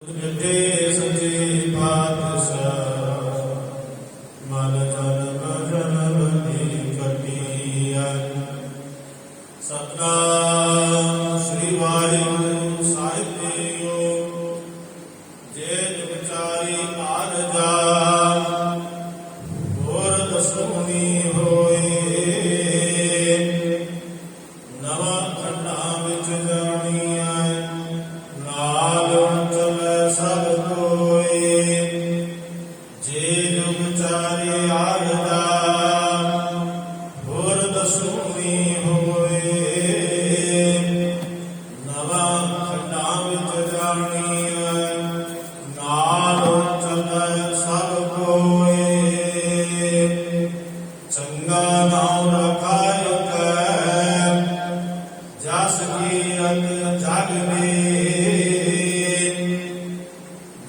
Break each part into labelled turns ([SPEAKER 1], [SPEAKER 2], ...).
[SPEAKER 1] मिटे सचे पातशाह मन जन्म जन्म की कटिया। सतनाम श्री वाहिगुरु साहिब जीओ जे विचारी आरजा होर दसुनी होए। नवा खंडा विच जानिया नाल सब कोई जे जुग चारे आरदा होर दसुनी होए। नवा खंडा विच जानिया नाल चलै सब कोई। चंगा नाम रखाय कै जस कीरत जग में।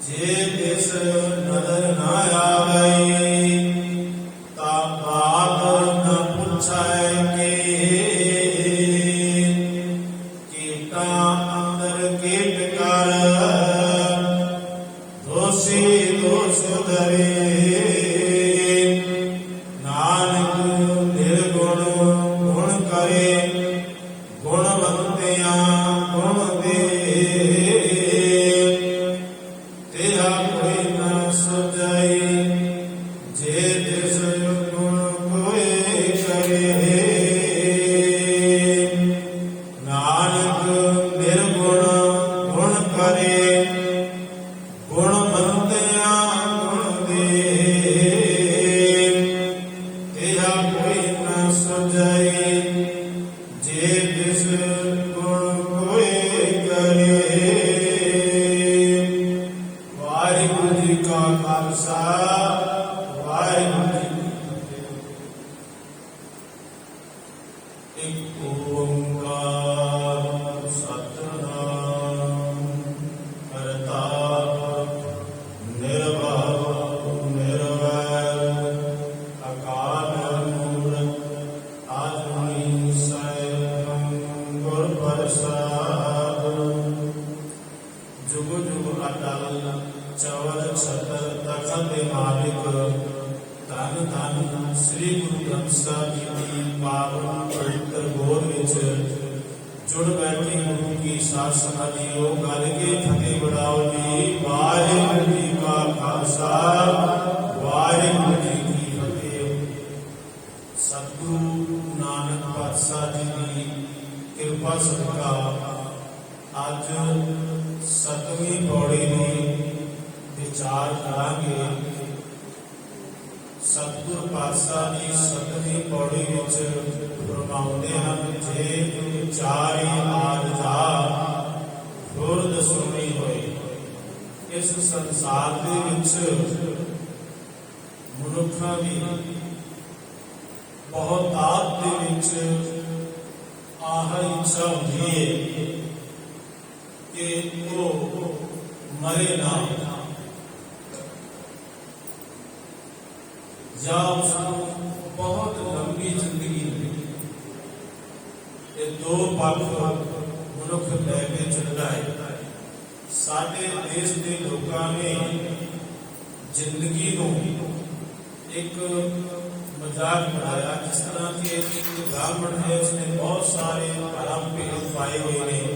[SPEAKER 1] जे तिस नदर न आवे ता बात न पुछै के। कीटा अंदर कीट कर दोषी दोष धरे। नानक निर्गुण गुण करे गुणवंतिया गुण दे। तेरा कोई न सुझाई जे तिस गुण कोई करे। नानक निर्गुण गुण करे गुणवंतिया गुण दे। तेरा कोई न सुझाई जे तिस गुण कोई करे। वाहिगुरु जी का खालसा वाहिगुरु जी की फतेह। एक ओंकार सतनाम करता निर्भव निर्वैर अकाल मूरत आजुनी सैभं गुर प्रसाद। जुग जुग अटल चवर छतर तखत मालिक। धन धन श्री गुरु ग्रंथ साहिब जी की पावन पवित्र गोद विच जुड़ बैठी गुरु की साध संगत जीओ। गल के फतेह बुलाओ जी। वाहिगुरु जी का खालसा वाहिगुरु जी की फतेह। सतगुरु नानक पातशाह जी की किरपा सदका अज सतवीं पौड़ी में विचार करांगे। सतगुरु पातशाह जी सतवीं पौड़ी विच फरमाउंदे हन जे विचारी आरजा होर दसुनी होए। इस संसार दे विच मनुखां दी बहुतात दे विच आह इच्छा हुंदी है कि वो मरे ना या उसको बहुत लंबी जिंदगी मिले। ये दो पक्ष मनुख लैके चलता है। साडे देश के लोगों ने जिंदगी को एक मजाक बनाया। जिस तरह के एक ब्राह्मण है उसने बहुत सारे धर्म भेद पाए हुए हैं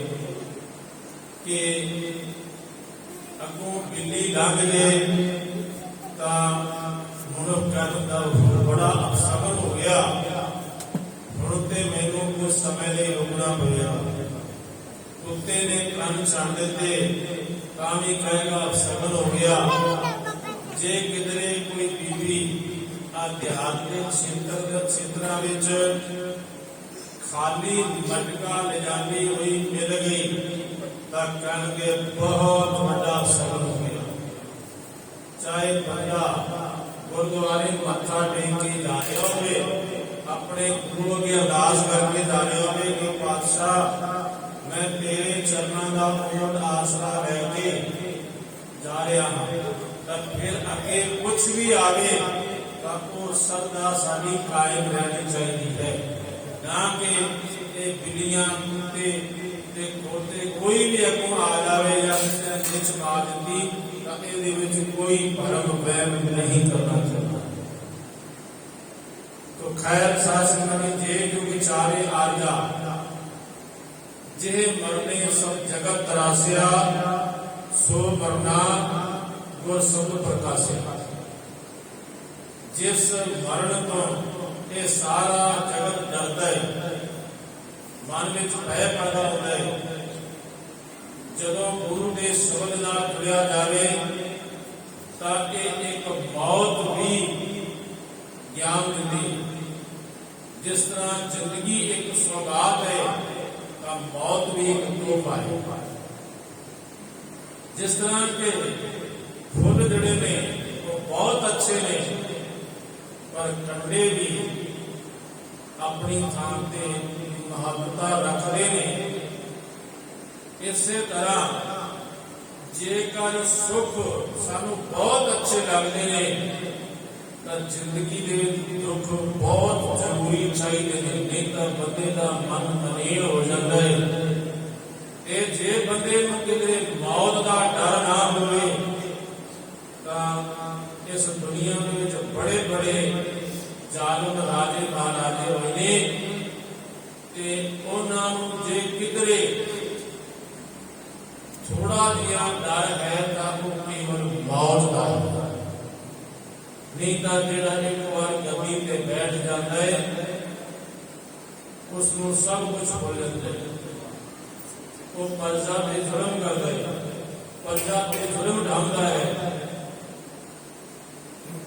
[SPEAKER 1] कि अगों बिल्ली लंघ जाए तो मनुख कहता बड़ा अपसगन हो गया, हुण ते मैनू कुछ समय लिए रुकना पड़ेगा। कुत्ते ने कंन छड्ड दिते तां भी कहेगा अपसगन हो गया। जे किधरे कोई बीबी आध्यात्मिक क्षेत्रों में खाली मटका ले जाती हुई मिल गई तो कहेंगे बहुत बड़ा अपसगन हो गया। चाहे बंदा गुरुद्वारे मत्था टेक के जा रहे हो, अपने गुरु की अरदास करके जा रहे हो कि पातशाह मैं तेरे चरणों का पूर्ण आसरा लेके जा रहा हूं। तब फिर अगे कुछ भी आवे तो श्रद्धा साडी कायम रहनी चाहिए है। ना कि बिल्लियां कुत्ते ते खोते कोई भी अगों आ जाए या किसी ने निच पा दी तो ये कोई भरम वहम नहीं करना चाहिए। तो खैर सासंगति जे जो विचारे आर्या जे मरने सब जगत तरासिया सो मरना गुर शब्द प्रकाशिया। जिस मरण तो ये सारा जगत डरता है, मन में भय पैदा होता है। जदों गुरु के शब्द नाल जुड़िया जाए ताकि एक मौत भी ज्ञान देती। जिस तरह जिंदगी एक सौगात है तो मौत भी एक तोहफा है। जिस तरह के फुल जड़े ने वो बहुत अच्छे ने पर कंडे भी अपनी थान से महत्ता रखते हैं। इसे तरह जेकर सुख सानू बहुत अच्छे लगते हैं तो जिंदगी के दुख बहुत जरूरी चाहिए ने, नहीं तो बंदे का मन मनीर हो जाता है। जे बंदे नूं किते मौत का डर ना होवे तो इस दुनिया में बड़े बड़े जालिम राजे महाराजे होए ते उन्हां नूं जे किधरे थोड़ा जिहा डर है तो वो केवल मौत का है। नहीं तो जिहड़ा एक बार गद्दी ते बैठ जाता है उसनूं सब कुछ भुल जाता है। वो प्रजा पे जुल्म करता है, प्रजा पे जुल्म ढांदा है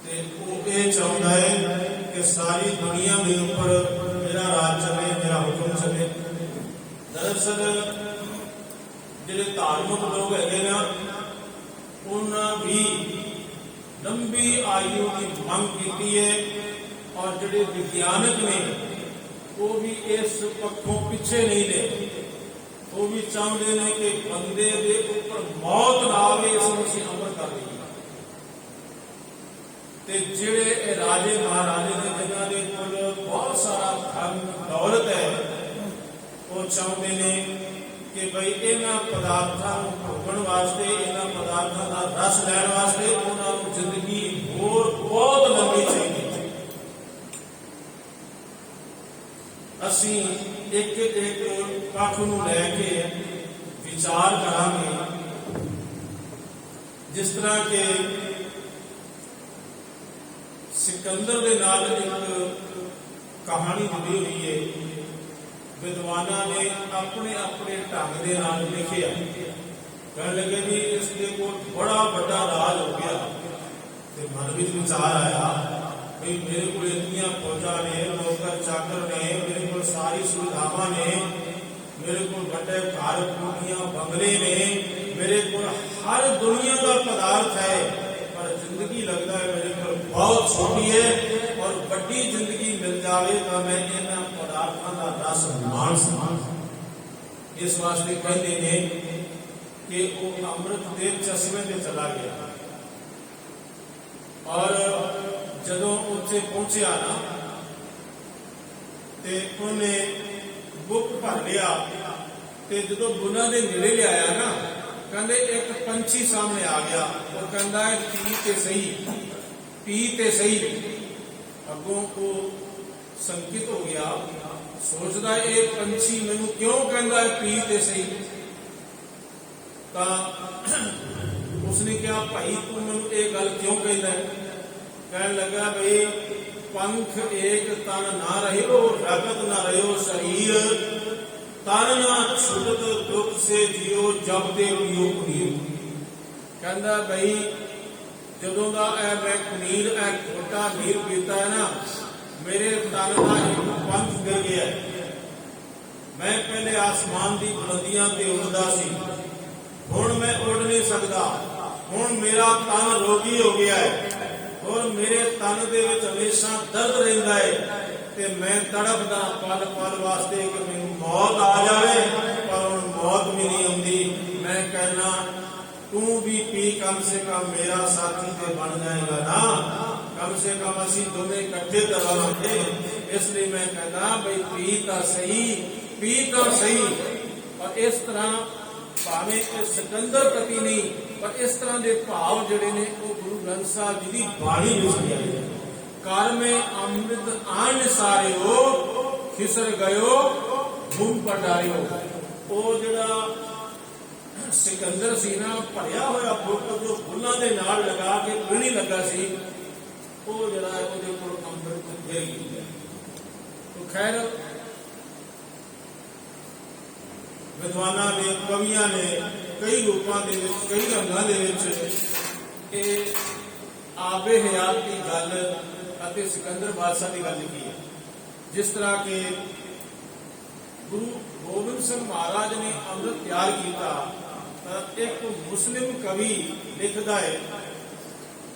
[SPEAKER 1] ते वो ये चाहता है कि सारी दुनिया के ऊपर मेरा राज चले, मेरा हुक्म चले। दरअसल जिहड़े धार्मिक लोग है ना उन्हां भी लंबी आयु की मांग की है और जिहड़े विज्ञानक ने वो भी इस पक्षों पीछे नहीं ने। वो भी चाहते हैं कि बंदे के ऊपर मौत ना आवे, इसमें असीं अमल कर लईए। ते जिहड़े राजे महाराजे ने जिन्हां दे कोल बहुत सारा धन दौलत है वो चाहते हैं कि भाई इन्हां पदार्थां नूं भोगण वास्ते, इन्हां पदार्थां दा रस लैण वास्ते उन्हां नूं जिंदगी होर बहुत लंबी चाहिए। असीं एक एक पक्ष नूं लैके विचार करांगे। जिस तरह के सिकंदर दे नाल एक कहानी जुड़ी हुई है, विद्वाना ने अपने अपने ढंग के नाल लिखिया। कहने लगे भी इसके को बड़ा बड़ा राज हो गया। तो मन में विचार आया भाई मेरे को इतनी फौजा ने, नौकर चाकर ने, मेरे को सारी सुविधावां ने, मेरे को बड़े घर कोठियां बंगले ने, मेरे को हर दुनिया का पदार्थ है, पर जिंदगी लगता है मेरे को बहुत छोटी है और बड़ी जिंदगी मिल जाए तो मैं इन्हां पदार्थों का रस मान सकां। इस वास्ते कहते हैं कि वो अमृत के चश्मे में चला गया और जदों उत्थे पहुंचा ना ते उन्हें बुक भर लिया ते जदों बुना दे नेड़े लिया ना कहते एक पंछी सामने आ गया और कहता है पी ते सही, पी ते सही। अगों को संकित हो गया, सोचता है ये पंछी मैनू क्यों कहता है पी ते सही। उसने कहा भाई तू मैनू ये गल क्यों कहता है। कहने लगा भाई पंख एक तन ना रहे हो, रगत ना रहे हो शरीर, तन ना छुटत दुख से जियो जब ते पियो कुनीर। कहता भाई जदों का मैं कुनीर खोटा नीर पीता है ना मेरे तन का एक पंख गिर गया। मैं पहले आसमान की बुलंदियां ते उड़दा सी, हुण मैं उड़ नहीं सकता। हुण मेरा तन रोगी हो गया है और मेरे तन दे विच हमेशा दर्द रहिंदा है ते मैं तड़पदा पल पल वास्ते कि मैनूं मौत आ जाए, पर हुण मौत भी नहीं आउंदी। मैं कहना तू भी पी, कम से कम मेरा साथी ते बन जाएगा ना, कम से कम असीं दोवें इकट्ठे करांगे। इसलिए मैं कहना भाई पी तो सही, पी तो सही। और इस तरह भावें सिकंदर प्रति नहीं पर इस तरह के भाव जिहड़े ने वो गुरु ग्रंथ साहब जी की बाणी विच लिखे कर में अमृत आन सारियो खिसर गयो मुंह पर डारियो। वो जिहड़ा सिकंदर सी ना भरिया होया फुट जो फुल्लां दे नाल लगा के पीणी लगा सी वो जिहड़ा उहदे कोल अमृत गिर गया। तो खैर विद्वाना ने कवियां ने कई रूपों के कई रंगों के आबे हयात की गल अते सिकंदर बादशाह की गल की है। जिस तरह के गुरु गोबिंद सिंह महाराज ने अमृत तैयार किया, एक मुस्लिम कवि लिखता है,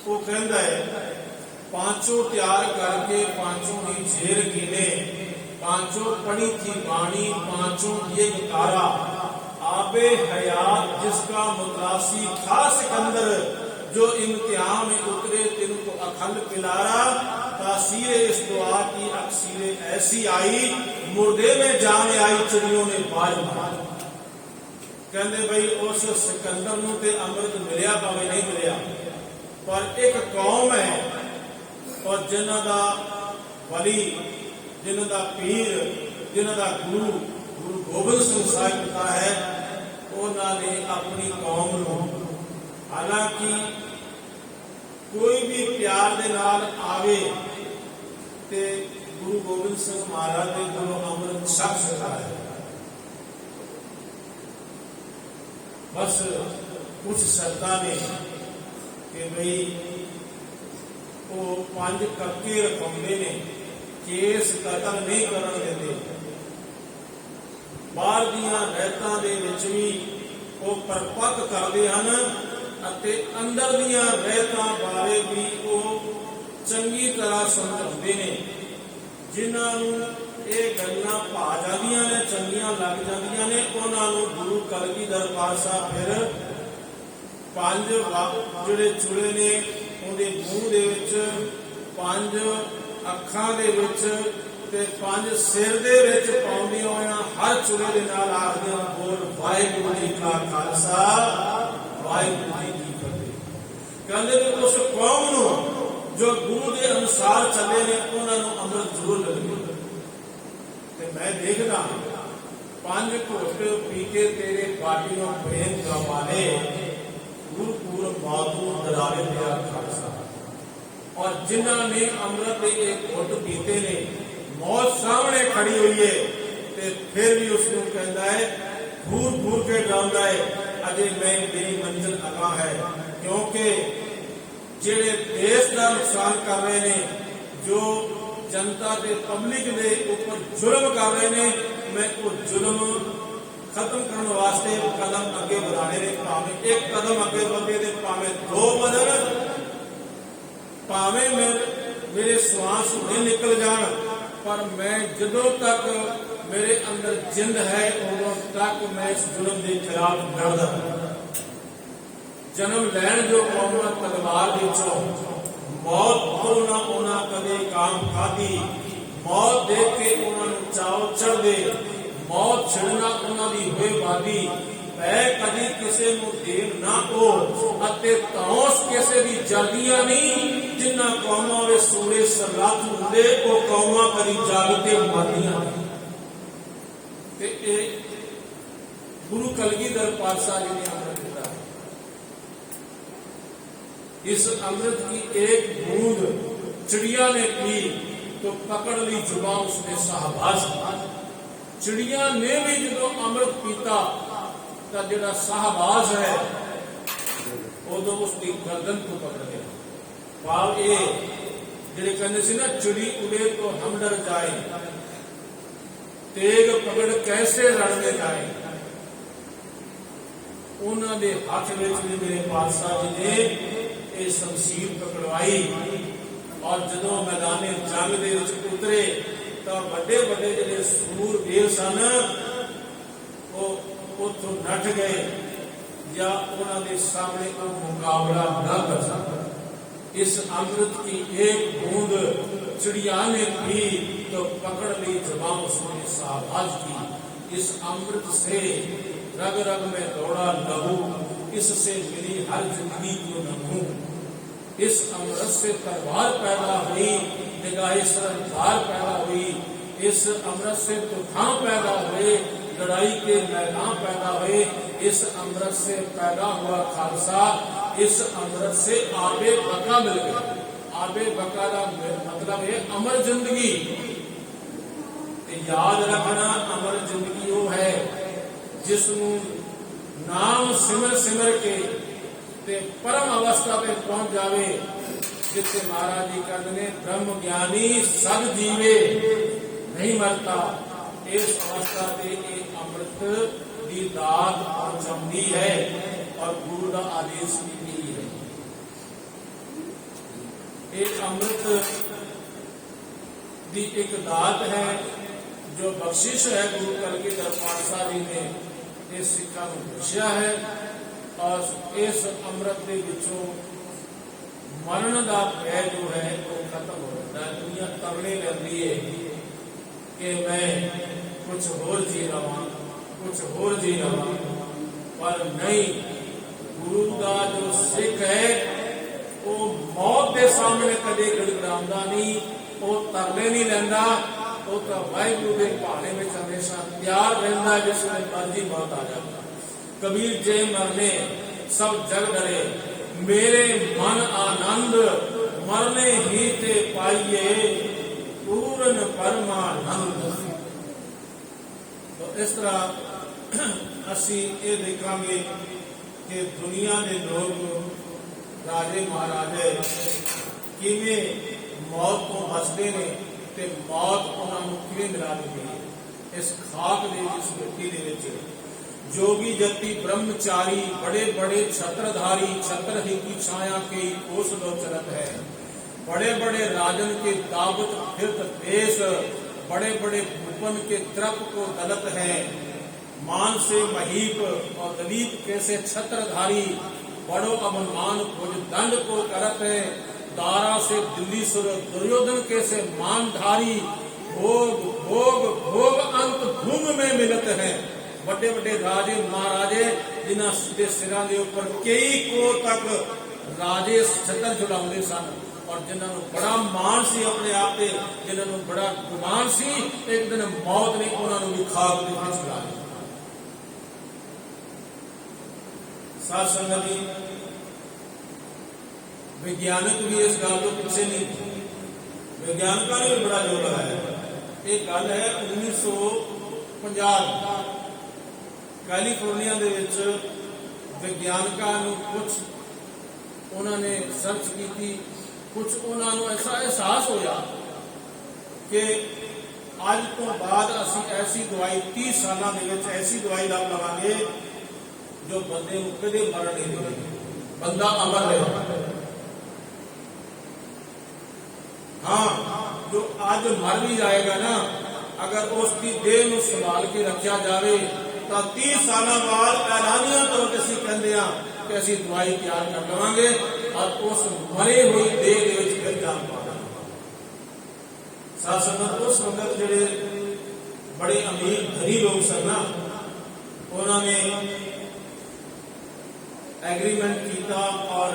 [SPEAKER 1] वो कहता है पांचों तैयार करके पांचों की झेर गिने, पांचों पढ़ी थी बाणी पांचों ये तारा, आबे हयात जिसका मुतलासी था सिकंदर, जो इम्तिहान में उतरे तिनको अखल पिलारा, तासीर इस दुआ की अक्सीर ऐसी आई, मुर्दे में जान आई चिड़ियों ने बाज मारा। कहते भाई उस सिकंदर नूं ते अमृत मिलिया भावें नहीं मिलिया, पर एक कौम है और जिन्हां दा वली, जिन्हां दा पीर, जिन्हां दा गुरु गुरु गोबिंद सिंह साहिब पिता है, उन्होंने अपनी कौम नूं हालांकि कोई भी प्यार दे नाल आवे ते गुरु गोबिंद सिंह महाराज ने गुरु अमृत छक सकता है। बस कुछ शर्तां ने कि भाई वो 5 कक्के रखाउंदे ने, केस कतल नहीं करन देंदे, बाहर दीआं रहतां दे विच भी वो परपक करदे हन अते अंदर दीआं रहतां बारे भी वो चंगी तरह समझाउंदे ने। जिन्हां नूं ये गल्लां भा जांदियां ने, चंगियां लग जांदियां ने, उन्हां नूं गुरु कलगीधर पातशाह फिर 5 जिहड़े चुले ने उहदे मूँह दे विच, 5 अखां दे विच ते 5 सिर दे विच पाउंदियां होइयां हर चुले दे नाल आखदियां बोल वाहिगुरू जी का खालसा वाहिगुरू जी की फतेह। कहंदे कि उस कौम नूं जो गुरु के अनुसार चले ने उन्हां नूं अमृत जरूर लगे। ते मैं देखदा 5 घोट पी के तेरे पाटियों प्रेम गवाले, गुरपुर मातू दरारे दिया खालसा। और जिन्हां ने अमृत के एक घुट पीते ने, मौत सामने खड़ी हुई है ते फिर भी उसको कहता है घूर घूर के डालता है अजय मैं मेरी मंजिल अगा है। क्योंकि जेड़े देश का नुकसान कर रहे ने, जो जनता के पब्लिक के ऊपर जुल्म कर रहे ने, मैं वो जुल्म खत्म करने वास्ते कदम अगे बढ़ाने ने, भावें एक कदम अगे बढ़े ने, भावें 2 बदल, भावें मेरे श्वास नहीं निकल जान, पर मैं जदों तक मेरे अंदर जिंद है उदों तक मैं इस जुल्म के खिलाफ लड़दा। जन्म लैन जो कौमां तलवार विचों, मौत तो ना उन्हां कदे काम खाधी, मौत देख के उन्होंने चाव चढ़ दे, मौत छिड़ना उन्होंने होए वादी, पै कदी किसे नूं देर ना हो, अते तौस किसे भी जागियां नहीं, जिन्हां कौमां वे सूरे सरलाथू हुंदे वो कौमां कदी जाग के मरदियां नहीं। ते गुरु कलगीधर पातशाह जी ने अमृत दिता। इस अमृत की एक बूंद चिड़िया ने पी तो पकड़ ली जुबान उसने शाहबाज। चिड़िया ने भी जो अमृत पीता तो जो शाहबाज है उदो उसकी गर्दन को पकड़ गया। भाव ये जिहड़े कहते सी ना चिड़ी उड़े तो हम डर जाए, तेग पकड़ कैसे लड़ने जाए। उन्होंने हाथ में मेरे पातशाह जी ने ये शमशीर पकड़वाई और जो मैदान जंग दे उतरे तो बड़े बड़े जो सूरवीर सन वो उतों नठ गए या उन्होंने सामने को मुकाबला न कर सका। इस अमृत की एक बूंद चिड़िया ने पी तो पकड़ ली जुबान उसने शाहबाज की। इस अमृत से रग रग में दौड़ा लहू, इससे मिली हर जिंदगी को नमू। इस अमृत से तलवार पैदा हुई, निगाहे सरदार पैदा हुई। इस अमृत से तूफान पैदा हुए, लड़ाई के मैदान पैदा हुए। इस अमृत से पैदा हुआ खालसा, इस अमृत से आबे बका मिल गया। आबे बका का मतलब है अमर जिंदगी। याद रखना, अमर जिंदगी वो है जिसनू नाम सिमर सिमर के ते परम अवस्था पे पहुंच जावे, जिथे महाराज जी कहते ने ब्रह्म ज्ञानी सद जीवे नहीं मरता। इस अवस्था से एक अमृत की दात पहुंचाती है और गुरु का आदेश भी है। एक अमृत की एक दात है जो बख्शिश है गुरु कलगीधर पातशाह जी ने इस सिक्खा को बख्शिया है। और इस अमृत के विचों मरण का भय जो है वो खत्म हो जाता है। दुनिया तरले लेती है कि मैं कुछ होर जी रहा, कुछ होर जी रहा, पर नहीं। गुरु का जो सिख है वो मौत के सामने कदे गिड़गिड़ांदा नहीं, वो तरले नहीं लेंदा, वो तो वाहिगुरु के भाने में हमेशा तैयार रहता है जिसमें मर्जी मौत आ जाता। कबीर जय मरने सब जग डरे, मेरे मन आनंद मरने ही ते पाइए पूर्ण परमानंद। तो इस तरह असी ये देखांगे कि दुनिया के लोग राजे महाराजे किवें मौत को बचते ने ते मौत उन्होंने किवें मिला दी है। इस खाक दे इस मिट्टी दे विच जोगी जति ब्रह्मचारी बड़े बड़े छत्रधारी, छत्र ही की छाया के कोस लो चलत है। बड़े बड़े राजन के दावत फिरत देश, बड़े बड़े भूपन के त्रप को दलत है। मान से महीप और दलीप कैसे छत्रधारी, बड़ो अवमान भुज दंड को करत है। दारा से दिल्ली सुर दुर्योधन कैसे मानधारी, भोग भोग भोग अंत भूमि में मिलत है। बड़े बड़े राजे महाराजे जिन्होंने सिरा के ऊपर कई को तक राजे छतर झुलाते सन और जिन्होंने बड़ा मान सी अपने आप से, जिन्होंने बड़ा गुमान सी, एक दिन मौत ने उन्होंने भी खाक के विच ला दिया। साध संगत जी, विज्ञानक भी इस गल को पीछे नहीं थे। विज्ञानकों ने भी बड़ा जोर लगाया। एक गल है 1950 कैलीफोर्निया दे विच विज्ञानकों ने कुछ उन्होंने सर्च की, कुछ उन्होंने ऐसा एहसास होया कि अज तो बाद असी ऐसी दवाई 30 साल ऐसी दवाई लवांगे जो बंदे को कदे मरण नहीं देगी, बंदा अमर रहे। हाँ, जो आज मर भी जाएगा ना, अगर उसकी देह को संभाल के रखा जाए तो 30 साल बाद ऐलानिया तो असी कहते हैं कि असी दवाई तैयार कर लवांगे और उस मरे हुई देह के फिर जान पा देंगे। साथ संगत उस वक्त जेडे बड़े अमीर धनी लोग सन ना, उन्होंने एग्रीमेंट किया और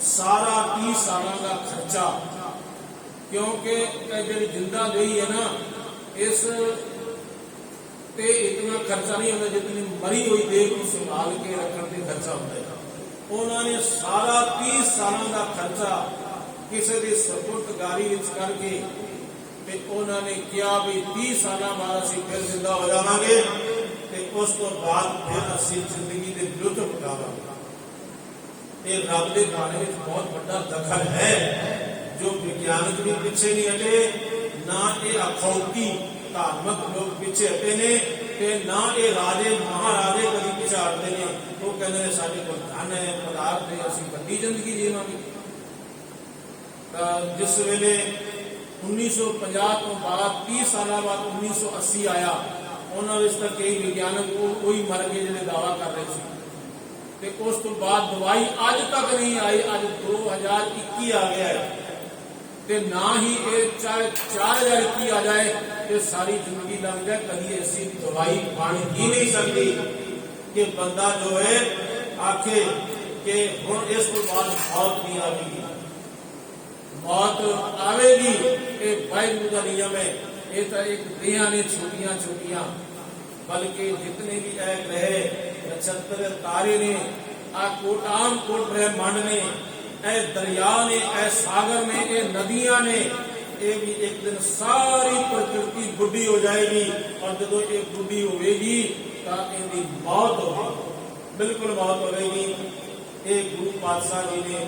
[SPEAKER 1] सारा 30 साल का खर्चा, क्योंकि जी जिंदा गई है ना, इस ते इतना खर्चा नहीं होता जितनी मरी हुई देह को संभाल के रखने का खर्चा होता है। उन्होंने सारा 30 साल का खर्चा किसी की सपुर्दगारी करके ते उन्होंने किया भी 30 साल बाद असी फिर जिंदा हो जावांगे ते उस तो बाद फिर असी जिंदगी के लुत्फ उठावांगे। ये रब के गाने में बहुत बड़ा दखल है जो विज्ञानिक भी पीछे नहीं हटे, ना ये अखौती धार्मिक लोग पीछे हटे ने, ना ये राजे महाराजे कभी पीछे हटते ने। वो कहते हैं साढ़े को धन है, पदार्थ है, असी वड्डी जिंदगी जीवांगे। जिस वेले 1950 तो बाद 30 साल बाद 1980 आया, उन्होंने इस तक कई विज्ञानक वही मर गए जो दावा कर रहे थे। उस तो बाद दवाई अज तक नहीं आई, अज 2021 आ गया है ते ना ही चाहे 4021 आ जाए तो सारी जिंदगी लग जाए, कभी ऐसी दवाई बन ही नहीं सकती कि बंदा जो है आखे कि हुण इस तो बाद मौत नहीं आएगी, मौत आवेगी, ये वाहिगुरू का नियम है। ये तो एक देहां ने छोटियां छोटियां, बल्कि जितने भी ऐ ग्रह नक्षत्र तारे ने, आ कोटान कोट ब्रह्मांड ने, ऐ दरिया ने, ऐ सागर ने, ये नदियां ने, ये भी एक दिन सारी प्रकृति बुढ़ी हो जाएगी। और जो ये बुढ़ी होगी तो इनकी मौत होगी, बिल्कुल मौत होगी। ये गुरु पातशाह जी ने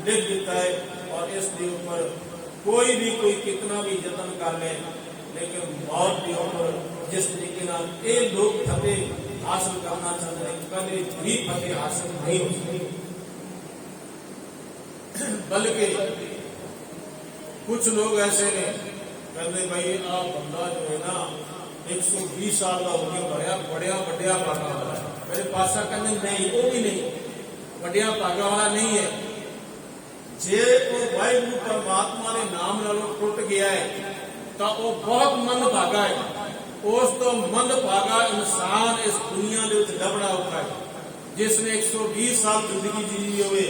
[SPEAKER 1] लिख दिता है। और इसके ऊपर कोई कितना भी यत्न कर ले, लेकिन मौत के ऊपर जिस तरीके ये लोग फतेह हासिल करना चाहते हैं, कभी भी फतेह हासिल नहीं हो सकती। बल्कि कुछ लोग ऐसे ने कहते भाई आ बंदा जो है ना 120 साल का हो गया, बड़िया बढ़िया भागा वाला है। मेरे पासा कहते नहीं, वो भी नहीं, बढ़िया भागा वाला नहीं है। जे वो वाहिगुरू परमात्मा ने नाम नालों टुट गया है तो वो बहुत मंद भागा है। उस तो मंद भागा इंसान इस दुनिया के उत्ते लभना औखा है। जिसने 120 साल जिंदगी जी होवे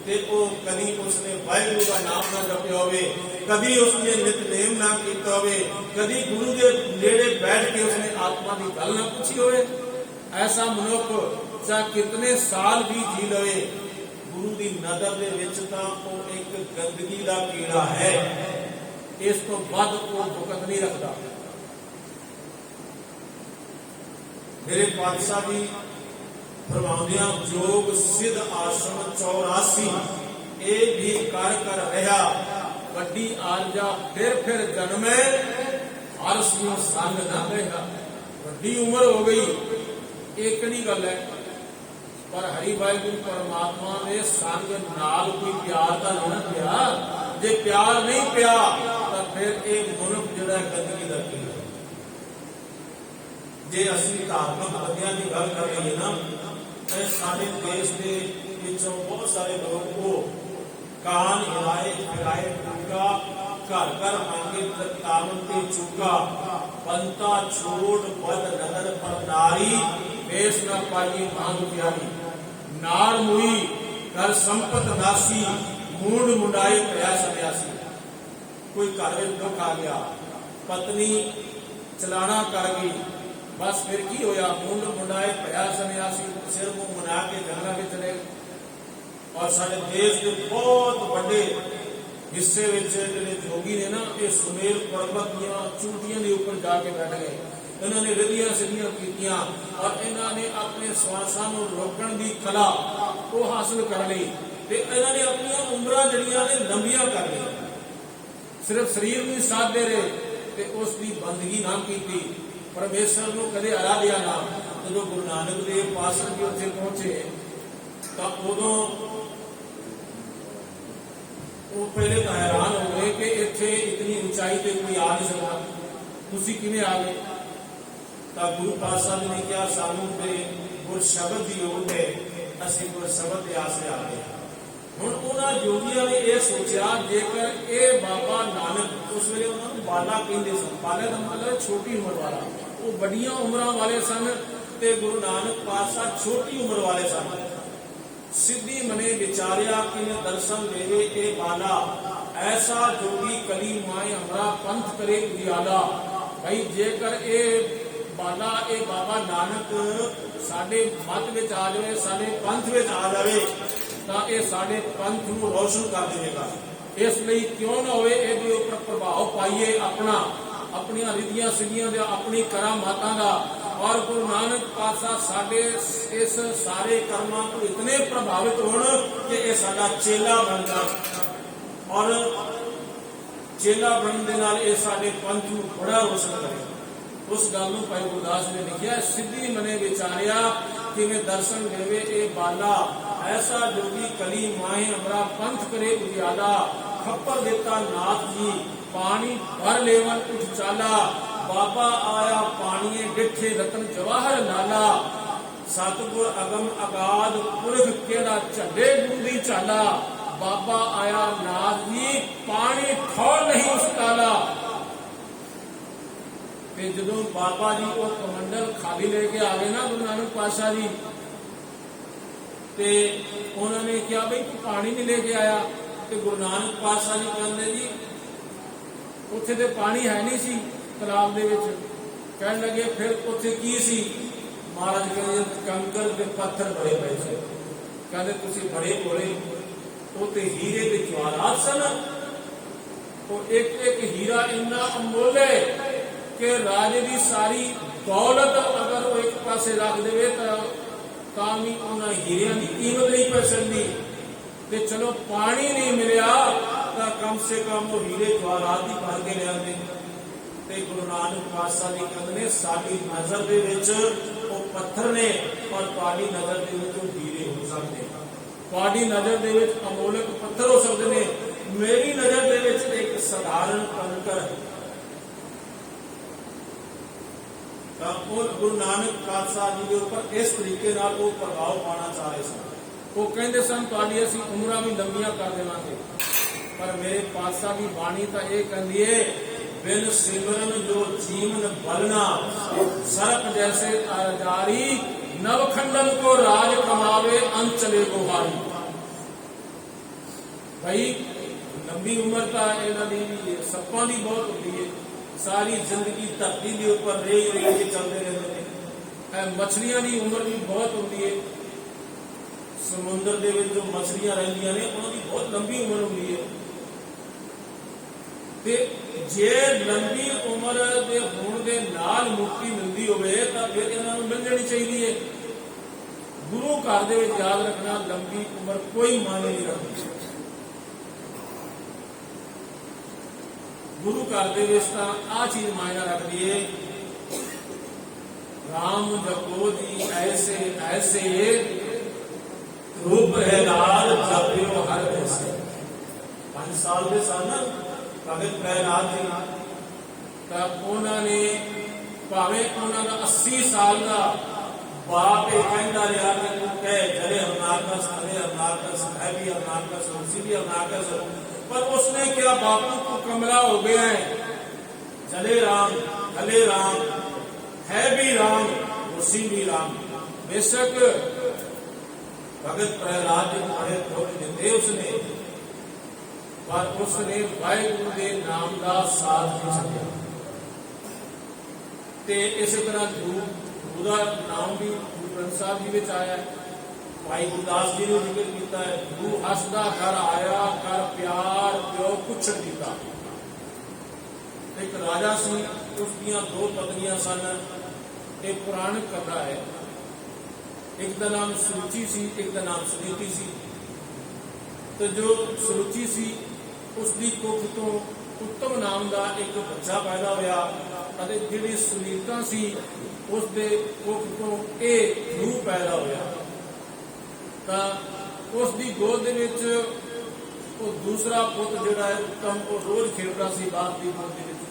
[SPEAKER 1] ते वो कभी उसने वाहिगुरू का नाम ना जपिया होवे, कभी उसने नितनेम ना किया होवे, कभी गुरु के नेड़े बैठ के उसने आत्मा की गल ना पूछी होवे। ऐसा मनुख चाहे कितने साल भी जी लवे, गुरु की नजर दे विच तां वो एक गंदगी का कीड़ा है। इस तो वध वो भुगत नहीं रखता। मेरे पातशाह जी फरमाउंदियां जोग सिद्ध आश्रम 84 ये भी कर रहा, वड्डी आरजा फिर जन्मे, हर सियों संग ना रहेगा। वड्डी उम्र हो गई, एक नहीं गल है, पर हरि वाहिगुरू परमात्मा ने संग नाल कोई प्यार का नहीं पिया। जे प्यार नहीं पिया तो फिर एक मनुख जो गंदगी का कीड़ा। जे असली धार्मिक बंदियां की गल कर रही है ना, सारे देश के विचों बहुत सारे लोग को कान हिलाए फिराए टूका, घर घर मांगे तावन के चूका, बनता छोड़ बद नगर पर नारी, बेस न पाई मांग प्यारी। नार मुई घर संपत नासी, मूड मुंडाए पया सन्यासी। कोई घर में दुख आ गया, पत्नी चलाना कर गई, बस फिर की होया, मूड मुंडाए पया सन्यासी, सिर मुंह मुना के जंगलों में चले। और सारे देश के बहुत बड़े हिस्से जिहड़े जोगी ने ना, ये सुमेर पर्वत दियां चोटियां के ऊपर जाके बैठ गए। इन्होंने रिधियां सिद्धियां कीतियां और इन्होंने अपने श्वासां नूं रोकण की कला वो हासिल कर ली। इन्होंने अपनी उम्रां जड़ियां ने लंबियां कर ली, सिर्फ शरीर नहीं साथ दे रहे ते उसकी बंदगी ना की, परमेश्वर को कदे आराध्या ना। जो गुरु नानक देव पातशाह जी उत्थे पहुंचे तो उदों वो पहले तो हैरान हो गए कि इत्थे इतनी ऊंचाई पे कोई आ नहीं सकता, तुसी किवें आ गए। तो गुरु पातशाह जी ने कहा सानू ते गुर शब्द की लोड़ है, असीं गुर शब्द के आसरे आ गए। हुण उन्हां जोगियां ने यह सोचा जेकर ये बाबा नानक उस वेले उन्होंने बाला कहते सन, बाले का मतलब छोटी उम्र वाला, वो बड़िया उम्र वाले सन ते गुरु नानक पातशाह छोटी उम्र वाले सन। सिद्धि मने विचारिया कि दर्शन देवे ए बाला, ऐसा जोगी कली माए हमारा पंथ करे उजियाला। भाई जेकर ए बाला ए बाबा नानक साडे मत विच आ जाए, साडे पंथ विच आ जाए तो ये साडे पंथ नूं रोशन कर देगा। इसलिए क्यों ना होए इहदे उपर प्रभाव पाइए अपना, अपनी रिधियां सिद्धियां दा, अपनी करामातां दा। और गुरु नानक पातशाह साडे इस सारे कर्मां तो इतने प्रभावित होण कि यह साडा चेला बन जाए और चेला बनने दे नाल यह साडे पंथ नूं बड़ा रोशन करे। उस गल नूं भाई गुरदास ने लिखिया, सिद्धि मने विचारिया किवें दर्शन देवे ए बाला, ऐसा जोगी कली माहे हमारा पंथ करे उजियाला। खप्पर देता नाथ जी पानी भर लेवन उठ चाला, बाबा आया पानिए डिठे रतन जवाहर नाला। सतगुर अगम अगाध पुरख केड़ा झंडे गुरु दी चाला, बाबा आया नाथ जी पानी ठौर नहीं उस काला। ते जदों बाबा जी वो कमंडल खाली लेके आ गए ना गुरु नानक पातशाह जी,
[SPEAKER 2] ਤੇ ਉਹਨਾਂ ਨੇ ਕਿਹਾ ਬਈ ਤੂੰ ਪਾਣੀ ਨਹੀਂ ਲੈ ਕੇ ਆਇਆ। ਤੇ ਗੁਰੂ ਨਾਨਕ ਪਾਤਸ਼ਾਹ ਜੀ ਕਹਿੰਦੇ ਜੀ ਉੱਥੇ ਤੇ ਪਾਣੀ ਹੈ ਨਹੀਂ ਸੀ ਤਲਾਬ ਦੇ ਵਿੱਚ। ਕਹਿਣ ਲੱਗੇ ਫਿਰ ਉੱਥੇ ਕੀ ਸੀ? ਮਹਾਰਾਜ ਕਹਿੰਦੇ ਕੰਕਰ ਤੇ ਪੱਥਰ ਬੜੇ ਪਏ ਸੀ। ਕਹਿੰਦੇ ਤੁਸੀਂ ਬੜੇ ਕੋਲੇ ਉੱਥੇ ਹੀਰੇ ਦੇ ਜਵਾਹਰਾਤ ਸਨ। ਉਹ ਇੱਕ ਇੱਕ ਹੀਰਾ ਇੰਨਾ ਅਮੁੱਲ ਹੈ ਕਿ ਰਾਜੇ ਦੀ ਸਾਰੀ ਦੌਲਤ ਅਗਰ ਉਹ ਇੱਕ ਪਾਸੇ ਰੱਖ ਦੇਵੇ ਤਾਂ ਵੀ ਉਹਨਾਂ ਹੀਰਿਆਂ ਦੀ ਕੀਮਤ ਨਹੀਂ ਪੈ ਸਕਦੀ। ਤੇ ਚਲੋ ਪਾਣੀ ਨਹੀਂ ਮਿਲਿਆ ਤਾਂ ਕਮ ਸੇ ਕਮ ਉਹ ਹੀਰੇ ਜਵਾਹਰਾਤ ਹੀ ਭਰ ਕੇ ਲਿਆਂਦੇ। ਤੇ ਗੁਰੂ ਨਾਨਕ ਪਾਤਸ਼ਾਹ ਜੀ ਕਹਿੰਦੇ ਨੇ ਸਾਡੀ ਨਜ਼ਰ ਦੇ ਵਿੱਚ ਉਹ ਪੱਥਰ ਨੇ ਪਰ ਤੁਹਾਡੀ ਨਜ਼ਰ ਦੇ ਵਿੱਚ ਉਹ ਹੀਰੇ ਹੋ ਸਕਦੇ। ਤੁਹਾਡੀ ਨਜ਼ਰ ਦੇ ਵਿੱਚ ਅਮੋਲਕ ਪੱਥਰ ਹੋ ਸਕਦੇ ਨੇ, ਮੇਰੀ ਨਜ਼ਰ ਦੇ ਵਿੱਚ ਇੱਕ ਸਧਾਰਨ ਕੰਕਰ ਹੈ। ਤਾਂ ਉਹ ਗੁਰੂ ਨਾਨਕ ਪਾਤਸ਼ਾਹ ਜੀ ਦੇ ਉੱਪਰ ਇਸ ਤਰੀਕੇ ਨਾਲ ਉਹ ਪ੍ਰਭਾਵ ਪਾਉਣਾ ਚਾਹ ਰਹੇ ਸਨ। ਉਹ ਕਹਿੰਦੇ ਸਨ ਤੁਹਾਡੀ ਅਸੀਂ ਉਮਰਾਂ ਵੀ ਲੰਬੀਆਂ ਕਰ ਦੇਵਾਂਗੇ, ਪਰ ਮੇਰੇ ਪਾਤਸ਼ਾਹ ਦੀ ਬਾਣੀ ਤਾਂ ਇਹ ਕਹਿੰਦੀ ਹੈ ਬਿਨ ਸਿਮਰਨ ਜੋ ਜੀਵਨ ਬਲਨਾ ਸਰਪ ਜੈਸੇ ਜਾਰੀ ਨਵਖੰਡਨ ਕੋ ਰਾਜ ਕਮਾਵੇ ਅੰਚਲੇ ਗੁਹਾਰੀ। ਭਾਈ ਲੰਬੀ ਉਮਰ ਤਾਂ ਇਹਨਾਂ ਦੀ ਸੱਪਾਂ ਦੀ ਬਹੁਤ ਹੁੰਦੀ ਹੈ, ਸਾਰੀ ਜ਼ਿੰਦਗੀ ਧਰਤੀ ਦੇ ਉੱਪਰ ਰੇਹ ਕੇ ਚੱਲਦੇ ਰਹਿੰਦੇ ਨੇ। ਮਛਲੀਆਂ ਦੀ ਉਮਰ ਵੀ ਬਹੁਤ ਹੁੰਦੀ ਹੈ, ਸਮੁੰਦਰ ਦੇ ਵਿੱਚ ਜੋ ਮਛਲੀਆਂ ਰਹਿੰਦੀਆਂ ਨੇ ਉਹਨਾਂ ਦੀ ਬਹੁਤ ਲੰਬੀ ਉਮਰ ਹੁੰਦੀ ਹੈ। ਤੇ ਜੇ ਲੰਬੀ ਉਮਰ ਦੇ ਹੋਣ ਦੇ ਨਾਲ ਮੁਕਤੀ ਮਿਲਦੀ ਹੋਵੇ ਤਾਂ ਫਿਰ ਇਹਨਾਂ ਨੂੰ ਮਿਲ ਜਾਣੀ ਚਾਹੀਦੀ ਹੈ। ਗੁਰੂ ਘਰ ਦੇ ਵਿੱਚ ਯਾਦ ਰੱਖਣਾ ਲੰਬੀ ਉਮਰ ਕੋਈ ਮਾਇਨੇ ਨਹੀਂ ਰੱਖਦੀ। ਗੁਰੂ ਘਰ ਦੇ ਵਿੱਚ ਤਾਂ ਆਹ ਚੀਜ਼ ਮਾਇਨਾ ਰੱਖਦੀ ਹੈ, ਰਾਮ ਜਪੋ ਜੀ ਐਸੇ ਐਸੇ ਰੂਪ ਹੈ ਲਾਲ ਜਪਿਓ ਹਰ ਐਸੇ। 5 ਸਾਲ ਦੇ ਸਨ ਭਗਤ ਪ੍ਰਹਿਲਾਦ ਜੀ, ਤਾਂ ਉਹਨਾਂ ਨੇ ਭਾਵੇਂ ਉਹਨਾਂ ਦਾ 80 ਸਾਲ ਦਾ ਬਾਪ ਇਹ ਕਹਿੰਦਾ ਰਿਹਾ ਕਿ ਤੂੰ ਕਹਿ ਜਰੇ ਹਰਨਾਕਸ ਹਰੇ ਹਰਨਾਕਸ ਹੈ ਵੀ ਹਰਨਾਕਸ ਉसी भी हरनाकस, पर उसने क्या बापू को कमला हो गया है। चले राम भले राम है भी राम उसी भी राम। बेशक भगत प्रहलाद जी बड़े दुख दिते उसने, पर उसने वाहिगुरु के नाम का साथ नहीं छड्डिया। ते इस तरह गुरु का नाम भी गुरु ग्रंथ साहब जी में आया है। भाई गुरदास जी ने जिक्र किया है, गुरु हसदा घर आया कर प्यार प्यो कुछ दिता। एक राजा सी, उसदियां 2 पत्नियां सन। एक पुराणिक कथा है, एक का नाम सुरुचि सी, एक का नाम सुनीति सी। तो जो सुरुचि सी उसकी कुख तो उत्तम नाम का एक बच्चा पैदा होया, अते जिहड़ी सुनीता सी उसके कुख तो एक ध्रुव पैदा होया। ਤਾਂ ਉਸ ਦੀ ਗੋਦ ਦੇ ਵਿੱਚ ਉਹ ਦੂਸਰਾ ਪੁੱਤ ਜਿਹੜਾ ਹੈ ਉੱਤਮ, ਉਹ ਰੋਜ਼ ਖੇਡਦਾ ਸੀ ਬਾਪ ਦੀ ਗੋਦ ਦੇ ਵਿੱਚ,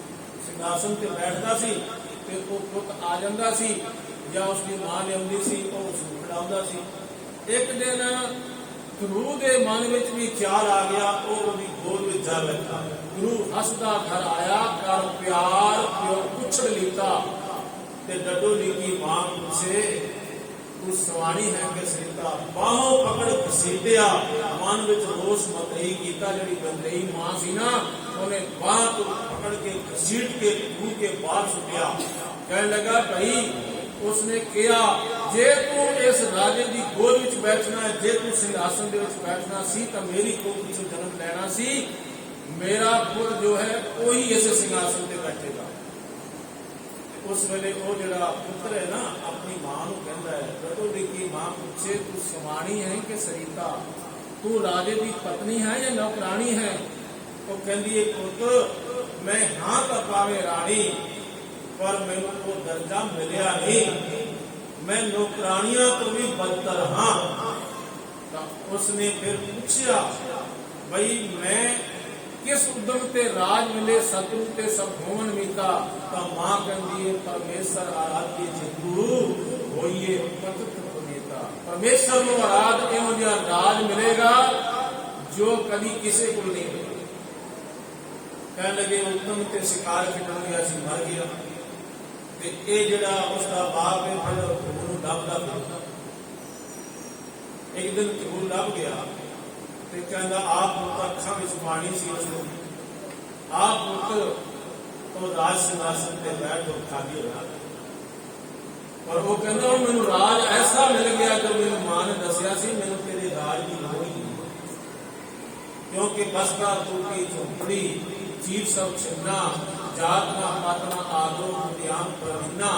[SPEAKER 2] ਸਿੰਘਾਸਨ ਤੇ ਬੈਠਦਾ ਸੀ ਤੇ ਉਹ ਪੁੱਤ ਆ ਜਾਂਦਾ ਸੀ ਜਾਂ ਉਸ ਦੀ ਮਾਂ ਲਿਆਉਂਦੀ ਸੀ, ਉਹ ਉਸ ਨੂੰ ਖਿਡਾਉਂਦਾ ਸੀ। ਇੱਕ ਦਿਨ ਗੁਰੂ ਦੇ ਮਨ ਵਿੱਚ ਵੀ ਖਿਆਲ ਆ ਗਿਆ, ਉਹ ਉਹਦੀ ਗੋਦ ਵਿੱਚ ਜਾ ਬੈਠਾ। ਗੁਰੂ ਹੱਸਦਾ ਘਰ ਆਇਆ ਕਰ ਪਿਆਰ ਪਿਓ ਪੁੱਛੜ ਲੀਤਾ। ਤੇ ਡੱਡੋ ਲੀਕੀ ਮਾਂ ਪੁੱਛੇ उस सवाणी है कि सीता बाहों पकड़ घसीटिया। मन विच रोष मतई कीता, जिहड़ी बंदई मां सी ना उन्हें बाह को पकड़ के घसीट के मुंह के बाहर सुटिया। कहने लगा भाई, उसने कहा जे तू इस राजे की गोद विच बैठना है, जे तू सिंहासन दे विच बैठना सी तो मेरी कोख विच जन्म लेना सी। मेरा पुत्र जो है वही इस सिंहासन ते बैठेगा। उस वेले वो जिहड़ा पुत्र है ना अपनी मां नूं कहंदा है, जदों की मां पूछे तू सवाणी है कि सरीता, तू राजे की पत्नी है या नौकरानी है? वो कहंदी है पुत्र मैं हाँ तो पावे रानी, पर मैनूं वो दर्जा मिलिया नहीं, मैं नौकरानियां तो भी बदतर हाँ। तो उसने फिर पूछा भाई मैं किस उद्यम ते राज मिले सतरू ते सब भुवन मीता। तो मां कहती है परमेश्वर आराध्य जितू होइए पतित पुनीता। परमेश्वर को आराध एवं जिहा राज मिलेगा जो कभी किसी को नहीं मिला। कहने लगे उद्यम ते शिकार खिडन गया सी, मर गया। ते ये जिहड़ा उसका बाप है फिर ਉਹਨੂੰ ਡੱਬਦਾ ਇੱਕ ਦਿਨ ਧਰੂ ਲੱਭ ਗਿਆ ਤੇ ਕਹਿੰਦਾ ਆਪ ਪੁੱਤ ਅੱਖਾਂ ਵਿੱਚ ਪਾਣੀ ਸੀ ਉਸਨੂੰ, ਆਪ ਪੁੱਤ ਉਹ ਰਾਜ ਸਿੰਘਾਸਨ ਤੇ ਬੈਠ ਕੇ ਖਾਲੀ ਹੋਇਆ। ਪਰ ਉਹ ਕਹਿੰਦਾ ਹੁਣ ਮੈਨੂੰ ਰਾਜ ਐਸਾ ਮਿਲ ਗਿਆ ਜੋ ਮੈਨੂੰ ਮਾਂ ਨੇ ਦੱਸਿਆ ਸੀ, ਮੈਨੂੰ ਤੇਰੇ ਰਾਜ ਦੀ ਲੋੜ ਹੀ ਨਹੀਂ, ਕਿਉਂਕਿ ਬਸਦਾ ਤੂੰ ਕੀ ਝੋਪੜੀ ਜੀਵ ਸਭ ਛਿੰਨਾ, ਜਾਤ ਨਾ ਪਾਤ ਨਾ ਆਗੋ ਧਿਆਨ ਪ੍ਰਵੀਨਾ,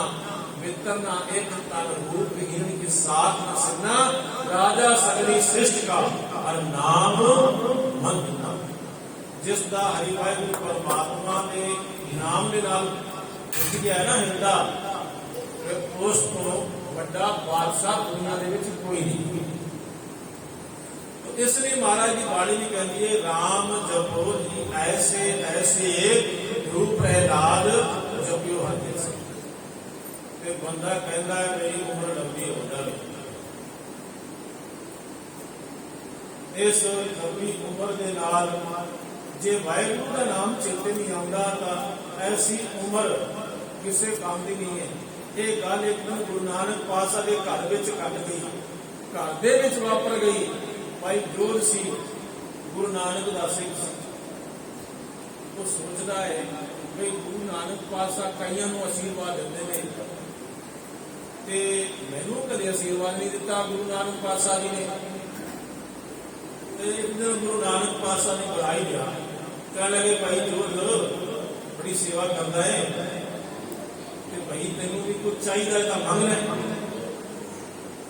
[SPEAKER 2] मित्र ना एक तन रूप विहीन के साथ न सिन्ना, राजा सगली सृष्टि का और नाम मंद, जिसका हरि वाहिगुरू परमात्मा ने नाम के नाल जुड़ गया ना हिंदा, उस तो बड़ा बादशाह दुनिया दे विच कोई नहीं। तो इसलिए महाराज की बाणी भी कहती है राम जपो जी ऐसे ऐसे रूप प्रहलाद जपियो हर जैसे। बंदा कहता है मेरी उम्र लंबी हो जाए, इस लंबी उम्र के नाल जे वाहिगुरू का नाम चेते नहीं आता तो ऐसी उम्र किसी काम की नहीं है। ये गल एक दिन गुरु नानक पातशाह के घर विच घट गई, घर दे विच वापर गई। भाई जोर सी गुरु नानक दा सिख वो सोचता है भाई गुरु नानक पातशाह कईयां नूं आशीर्वाद दिंदे ने ते मैनू कदे आशीर्वाद नहीं दिता गुरु नानक पातशाह जी ने। एक दिन गुरु नानक पातशाह ने बुला ही लिया, कह लगे भाई जो बड़ी सेवा करता है ते भाई तेनू भी कुछ चाहिए तो मंग ले।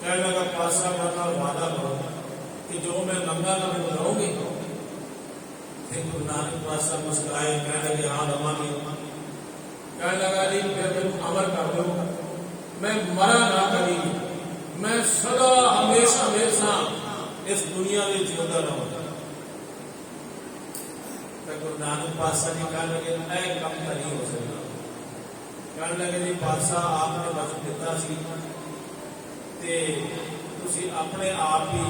[SPEAKER 2] कह लगा पातशाह मेरे वादा करो कि जो मैं मंगा तो मैं दऊंगी। गुरु नानक पातशाह मुस्कुराए, कह लगे हाँ दवांगी। कह लगा जी फिर मैनू अमर कर दो, मैं मरा ना कभी, मैं सदा हमेशा हमेशा इस दुनिया में जिंदा रहूंगा। गुरु नानक पातशाह जी कह लगे ऐ कम तो नहीं हो सकता। कह लगे जी पातशाह आपने वचन दिता सी ते तुसी अपने आप ही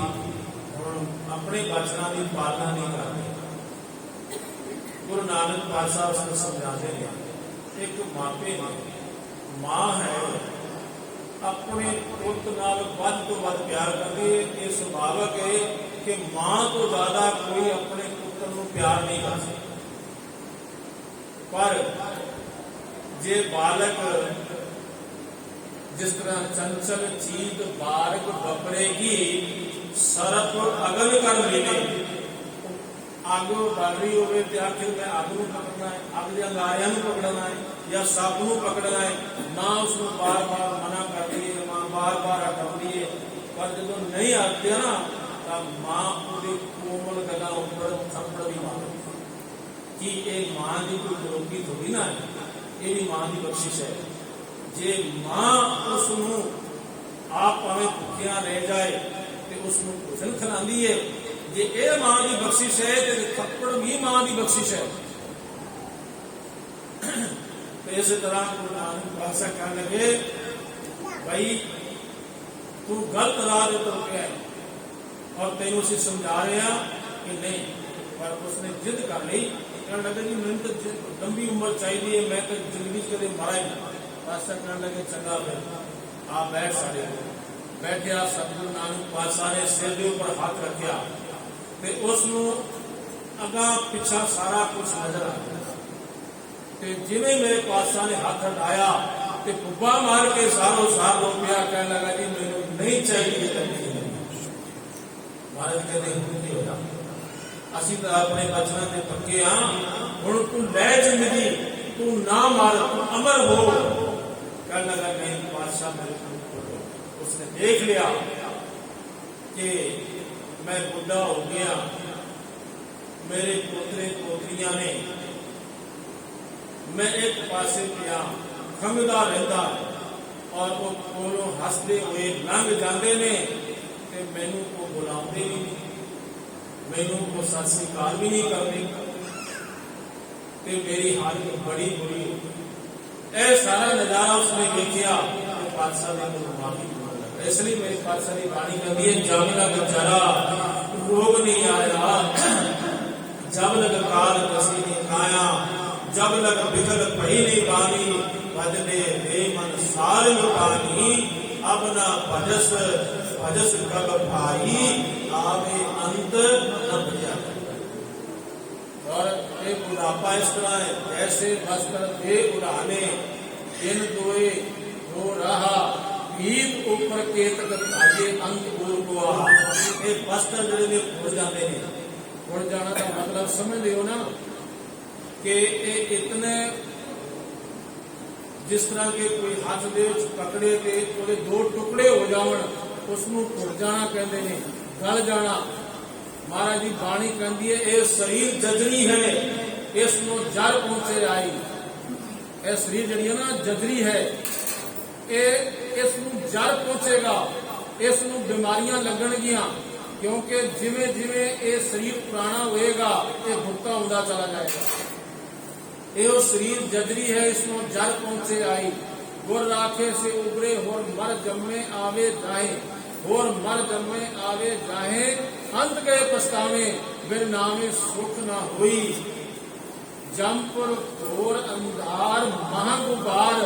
[SPEAKER 2] हुण अपने वचनां की पालना नहीं करते। गुरु नानक पातशाह उसको समझाते हैं एक मापे मां है अपने पुत नाल वध तो वध प्यार करती है। ये सुभावक है कि मां तो ज्यादा कोई अपने पुत्र को प्यार नहीं कर सकता। पर जे बालक जिस तरह चंचल चीत बारक बपरेगी सरप अगल कर मिले, आग बढ़ रही हो आखिर मैं अग को पकड़ना है, अग के अंगारिया पकड़ना है या सप को पकड़ना है, मां उसको बार बार मना कर रही है, मां बार बार हटाती है। पर जो नहीं आते ना तब मां पूरी कोमल गला ऊपर थप्पड़ भी मारती कि एक मां की कोई रोगी थोड़ी ना है, ये भी मां की बख्शिश है। जे मां उसनू आप भावे भुखिया रह जाए तो उसनू भोजन खिलाती है, जे ये मां की बख्शिश है तो थप्पड़ भी मां की बख्शिश है। तो इस तरह गुरु नानक पातशाह कह लगे भाई तू गलत राह तो गया है और तेन उसे समझा रहे हैं कि नहीं, पर उसने जिद कर ली। कहने लगे जी मैंने तो लंबी उम्र चाहिए, मैं तो जिंदगी कदे मरा ही नहीं। पातशाह कहने लगे चंगा फिर आप बैठ सारे बैठा। सतगुरु नानक पातशाह ने सिर के ऊपर हाथ रखा ते उसनू अगा पिछा सारा कुछ नजर आ गया। जिवें मेरे पातशाह ने हाथ हटाया तो पुब्बा मार के सारों सार रो पिया। कहने लगा जी मैनू नहीं चाहिए। महाराज कहते नहीं होता, असी तो अपने बचना के पक्के हाँ, हुण तू लै जिंदगी, तू ना मार, तू अमर हो। कहने लगा नहीं पातशाह मेरे को। उसने देख लिया कि मैं बुढ़ा हो गया, मेरे पोतरे पोतरियां ने, मैं एक पासे पिया खंगदा रहता और वो कोलों हसते हुए लंघ जाते ने ते मैनू को बुलाते भी नहीं, मैनू को सत स्वीकार भी नहीं करते ते मेरी हालत बड़ी बुरी। यह सारा नजारा उसने देखा तो पातशाह ने तो माफी मांग लगा। इसलिए मेरी पातशाह की बाणी कहती है जब लग जरा रोग नहीं आया, जब लग काल कसी नहीं खाया, जब लग बिगल पही नहीं बानी, भजने दे मन सार पानी, अब ना भजस
[SPEAKER 1] भजस कब भाई आवे अंत न बढ़िया।
[SPEAKER 2] और एक बुढ़ापा इस तरह है, ऐसे वस्त्र दे उड़ाने दिन दोए हो रहा गीत ऊपर केतक भाजे अंत दूर को आ।
[SPEAKER 1] ये वस्त्र ਜਿਹੜੇ ਨੇ ਖੁੱਲ ਜਾਂਦੇ ਨੇ।
[SPEAKER 2] उड़ जाना का मतलब समझ लियो ना कि ये इतने जिस तरह के कोई हाथ दे पकड़े के ਉਹਦੇ दो टुकड़े हो जावन उसनों उड़ जाना कहते ने, गल जाना। महाराज जी बाणी कहती है ये शरीर जजरी है, इसनों जड़ पहुंचे आई। ये शरीर जड़ी है ना जजरी है, ये इसनों जड़ पहुंचेगा, इसनों बीमारियां लगणगियां, क्योंकि जिमें जिमें ये शरीर पुराना होएगा ये भुगता होता चला जाएगा। ये शरीर जजरी है, इसनों जड़ पहुंचे आई। गुर राखे से उबरे होर मर जम्मे आवे जाए, होर मर जम्मे आवे जाए, अंत गए पछतावे बिन नामे सुख न हुई। जमपुर घोर अंधार महागुबार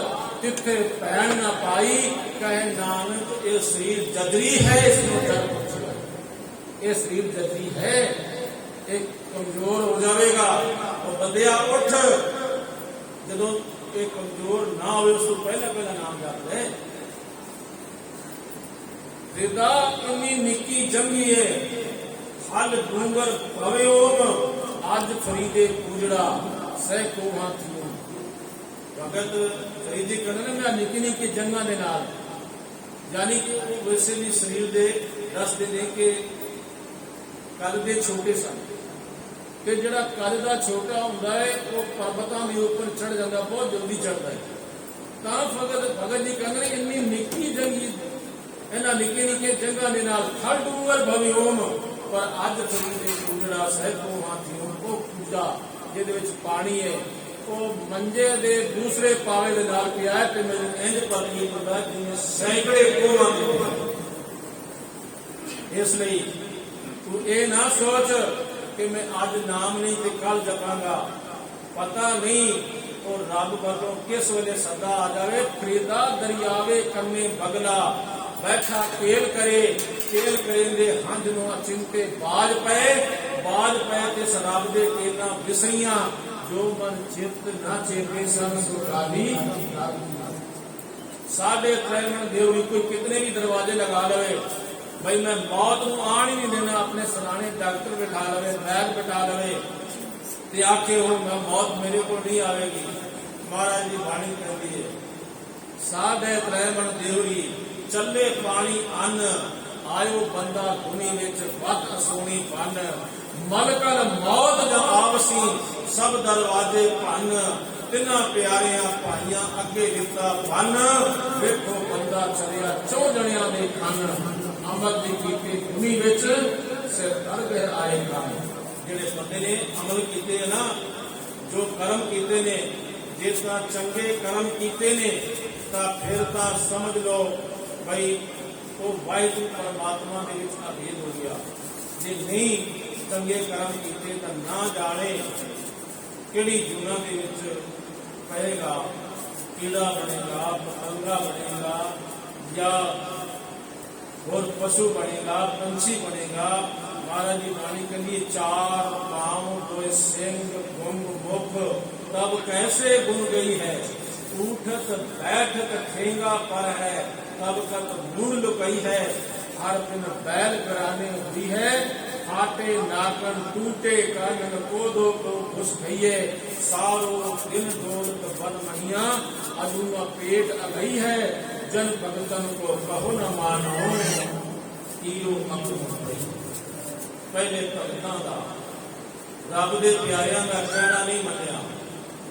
[SPEAKER 2] तिथे पैन न पाई, कहे नानक ये शरीर जजरी है, इसमें जड़ पहुंचेगा। ये शरीर जजरी है, एक कमजोर हो जाएगा तो बंदिया उठ। जदों ये कमजोर ना हो उसको पहला पहला नाम याद है। रिदा इन्नी निकी जंगी है, हल डूंगर भवे ओम, अज फरीदे पूजड़ा सह को हाथियों। भगत फरीदी कहते मैं निकी निकी जंगा दे नाल, यानी कि वो वैसे भी शरीर दे रस दे के कद दे छोटे सन कि जिहड़ा कद दा छोटा हुंदा है वो पर्वतां दे उपर चढ़ जाता, बहुत जल्दी चढ़ता है। तां भगत जी कहते इन्नी निकी जंगी इन्हां निके निके जंगा दे नाल खड़ डूंगर भवी ओम, पर अज फरीदे पूजड़ा सैकड़ों हाथियों को पूजा जिहदे विच पानी है वो मंजे दे दूसरे पावे दे नाल पिया है ते मैनूं इंज प्रतीत हुंदा जिवें सैकड़े कोहां दे। इसलिए तू ये ना सोच कि मैं आज नाम नहीं ते कल जपांगा, पता नहीं और रब वालों किस वेले सदा आ जाए। फरीदा दरियावे कन्ने बगला बैठा केल करे दे हंज नो चिंते बाज पे ते शराब दे केना विसरियां, जो मन चित ना चेते सन सुखाली। साढ़े त्रैवन देवरी कोई कितने भी दरवाजे लगा लवे, भाई मैं मौत को आन ही नहीं देना, अपने सराने डॉक्टर बिठा लवे, वैद बिठा लवे ते आखे हो मैं मौत मेरे को नहीं आवेगी। महाराज जी बाणी कहती है साढ़े त्रैवन देवरी चले पानी अन्न, आयो बंदा धुनी विच वत सोनी बन, मलकल मौत ज आवसी सब दरवाजे भन, तिना प्यारियां भाइयां अगे दिता बन, वेखो बंदा चलिया चौ जणियां दे खन, अमल दी कीती धुनी विच सिर धर गए आए काम। जिहड़े बंदे ने अमल कीते ना, जो कर्म कीते ने, जिस तरह चंगे कर्म कीते ने तां फिर तां समझ लो भाई वो वाहिगुरू परमात्मा दे विच अभेद हो गया। जे नहीं चंगे कर्म कीते तां ना जाने किहड़ी जूना दे विच पएगा, कीड़ा बनेगा, पतंगा बनेगा या और पशु बनेगा, पंछी बनेगा। महाराज जी वाणी कहिए चार पांव दो सिंह गुंग मुख, तब कैसे गुन गई है, उठत बैठत ठेंगा पर है, तब तक मुंड लुकई है, हर दिन बैल कराने हुई है, फाटे नाकन टूटे कानन कोदो को घुस गईए, सारो दिन दौलत बन महिया, अजूबा पेट अगई है, जन भगतन को कहो न मानो, कीओ अमृत। पहले भगतां दा रब दे प्यारियां दा कहना नहीं मन्निया,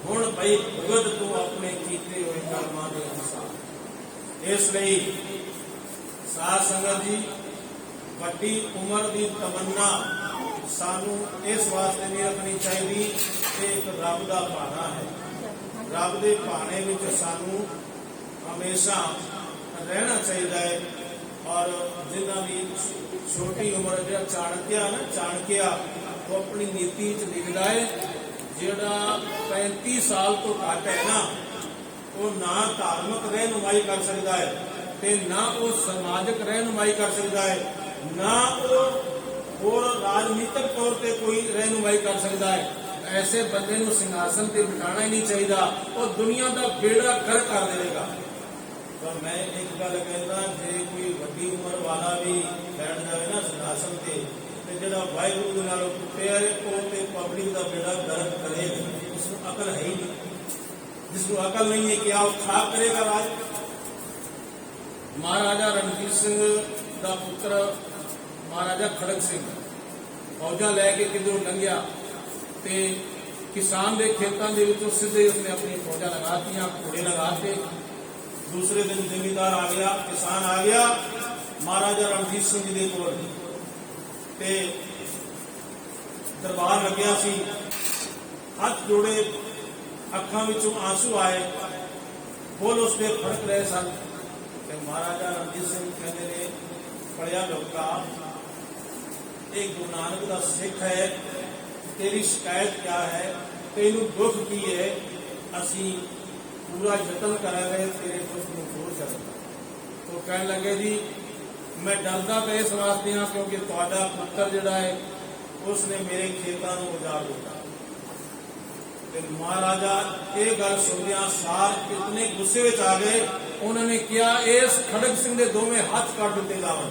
[SPEAKER 2] हुण भाई भगत तू अपने कीते हुए कर्मां दे अनुसार। इसलिए साध संगत जी वड्डी उम्र की तमन्ना सानू इस वास्ते नहीं रखनी चाहिए कि एक रब का भाना है, रब के भाने में सानू हमेशा रहना चाहिए है। और जिन्ना भी छोटी उम्र जो चाणक्या ना, चाणक्या वो अपनी नीति लिखता है जिहड़ा 35 साल तो घट है ना, वो ना धार्मिक रहनुमाई कर सकता है ਤੇ ਨਾ ਉਹ ਸਮਾਜਿਕ ਰਹਿਨੁਮਾਈ ਕਰ ਸਕਦਾ ਹੈ, ਨਾ ਉਹ ਹੋਰ ਰਾਜਨੀਤਿਕ ਤੌਰ ਤੇ ਕੋਈ ਰਹਿਨੁਮਾਈ ਕਰ ਸਕਦਾ ਹੈ। ਐਸੇ ਬੰਦੇ ਨੂੰ ਸਿੰਘਾਸਨ ਤੇ ਬਿਠਾਣਾ ਹੀ ਨਹੀਂ ਚਾਹੀਦਾ, ਉਹ ਦੁਨੀਆ ਦਾ ਬੇੜਾ ਗਰਕ ਕਰ ਦੇਵੇਗਾ। ਪਰ ਮੈਂ ਇੱਕ ਗੱਲ ਕਹਿੰਦਾ, ਜੇ ਕੋਈ ਵੱਡੀ ਉਮਰ ਵਾਲਾ ਵੀ ਬੈਠ ਜਾਵੇ ਨਾ ਸਿੰਘਾਸਨ ਤੇ ਜਿਹੜਾ ਵਾਹਿਗੁਰੂ ਦੇ ਨਾਲ ਟੁੱਟਿਆ ਹੈ, ਉਹ ਤੇ ਪਬਲਿਕ ਦਾ ਬੇੜਾ ਗਰਕ ਕਰੇਗਾ। ਉਸ ਨੂੰ ਅਕਲ ਹੈ ਹੀ ਨਹੀਂ, ਜਿਸ ਨੂੰ ਅਕਲ ਨਹੀਂ ਹੈ ਕਿ ਉਹ ਖਰਾਬ ਕਰੇਗਾ ਰਾਜ। ਮਹਾਰਾਜਾ ਰਣਜੀਤ ਸਿੰਘ ਦਾ ਪੁੱਤਰ ਮਹਾਰਾਜਾ ਖੜਕ ਸਿੰਘ ਫੌਜਾਂ ਲੈ ਕੇ ਕਿਧਰੋਂ ਲੰਘਿਆ ਤੇ ਕਿਸਾਨ ਦੇ ਖੇਤਾਂ ਦੇ ਵਿੱਚੋਂ ਸਿੱਧੇ ਉਸਨੇ ਆਪਣੀ ਫੌਜਾਂ ਲਗਾਤੀਆਂ, ਘੋੜੇ ਲਗਾਤੇ। ਦੂਸਰੇ ਦਿਨ ਜ਼ਿਮੀਂਦਾਰ ਆ ਗਿਆ, ਕਿਸਾਨ ਆ ਗਿਆ ਮਹਾਰਾਜਾ ਰਣਜੀਤ ਸਿੰਘ ਜੀ ਦੇ ਕੋਲ ਤੇ ਦਰਬਾਰ ਲੱਗਿਆ ਸੀ, ਹੱਥ ਜੋੜੇ, ਅੱਖਾਂ ਵਿੱਚੋਂ ਆਂਸੂ ਆਏ, ਬੋਲ ਉਸਦੇ ਫੜਕ ਰਹੇ ਸਨ। ਤੇ ਮਹਾਰਾਜਾ ਰਣਜੀਤ ਸਿੰਘ ਕਹਿੰਦੇ ਨੇ, ਪੜਿਆ ਲੋਕਾ, ਇਹ ਗੁਰੂ ਨਾਨਕ ਦਾ ਸਿੱਖ ਹੈ, ਤੇਰੀ ਸ਼ਿਕਾਇਤ ਕਿਆ ਹੈ, ਤੈਨੂੰ ਦੁੱਖ ਕੀ ਹੈ, ਅਸੀਂ ਪੂਰਾ ਯਤਨ ਕਰਾਂਗੇ ਤੇਰੇ ਦੁੱਖ ਨੂੰ ਦੂਰ ਕਰਨ ਦਾ। ਉਹ ਕਹਿਣ ਲੱਗੇ ਜੀ, ਮੈਂ ਡਰਦਾ ਤਾਂ ਇਸ ਵਾਸਤੇ ਹਾਂ ਕਿਉਂਕਿ ਤੁਹਾਡਾ ਪੁੱਤਰ ਜਿਹੜਾ ਹੈ ਉਸਨੇ ਮੇਰੇ ਖੇਤਾਂ ਨੂੰ ਉਜਾੜ ਦਿੱਤਾ। ਤੇ ਮਹਾਰਾਜਾ ਇਹ ਗੱਲ ਸੁਣਦਿਆਂ ਸਾਰ ਕਿਤਨੇ ਗੁੱਸੇ ਵਿੱਚ ਆ ਗਏ। ਉਹਨਾਂ ਨੇ ਕਿਹਾ, ਇਸ ਖੜਕ ਸਿੰਘ ਦੇ ਦੋਵੇਂ ਹੱਥ ਕੱਟ ਦਿੱਤੇ ਜਾਵਣ।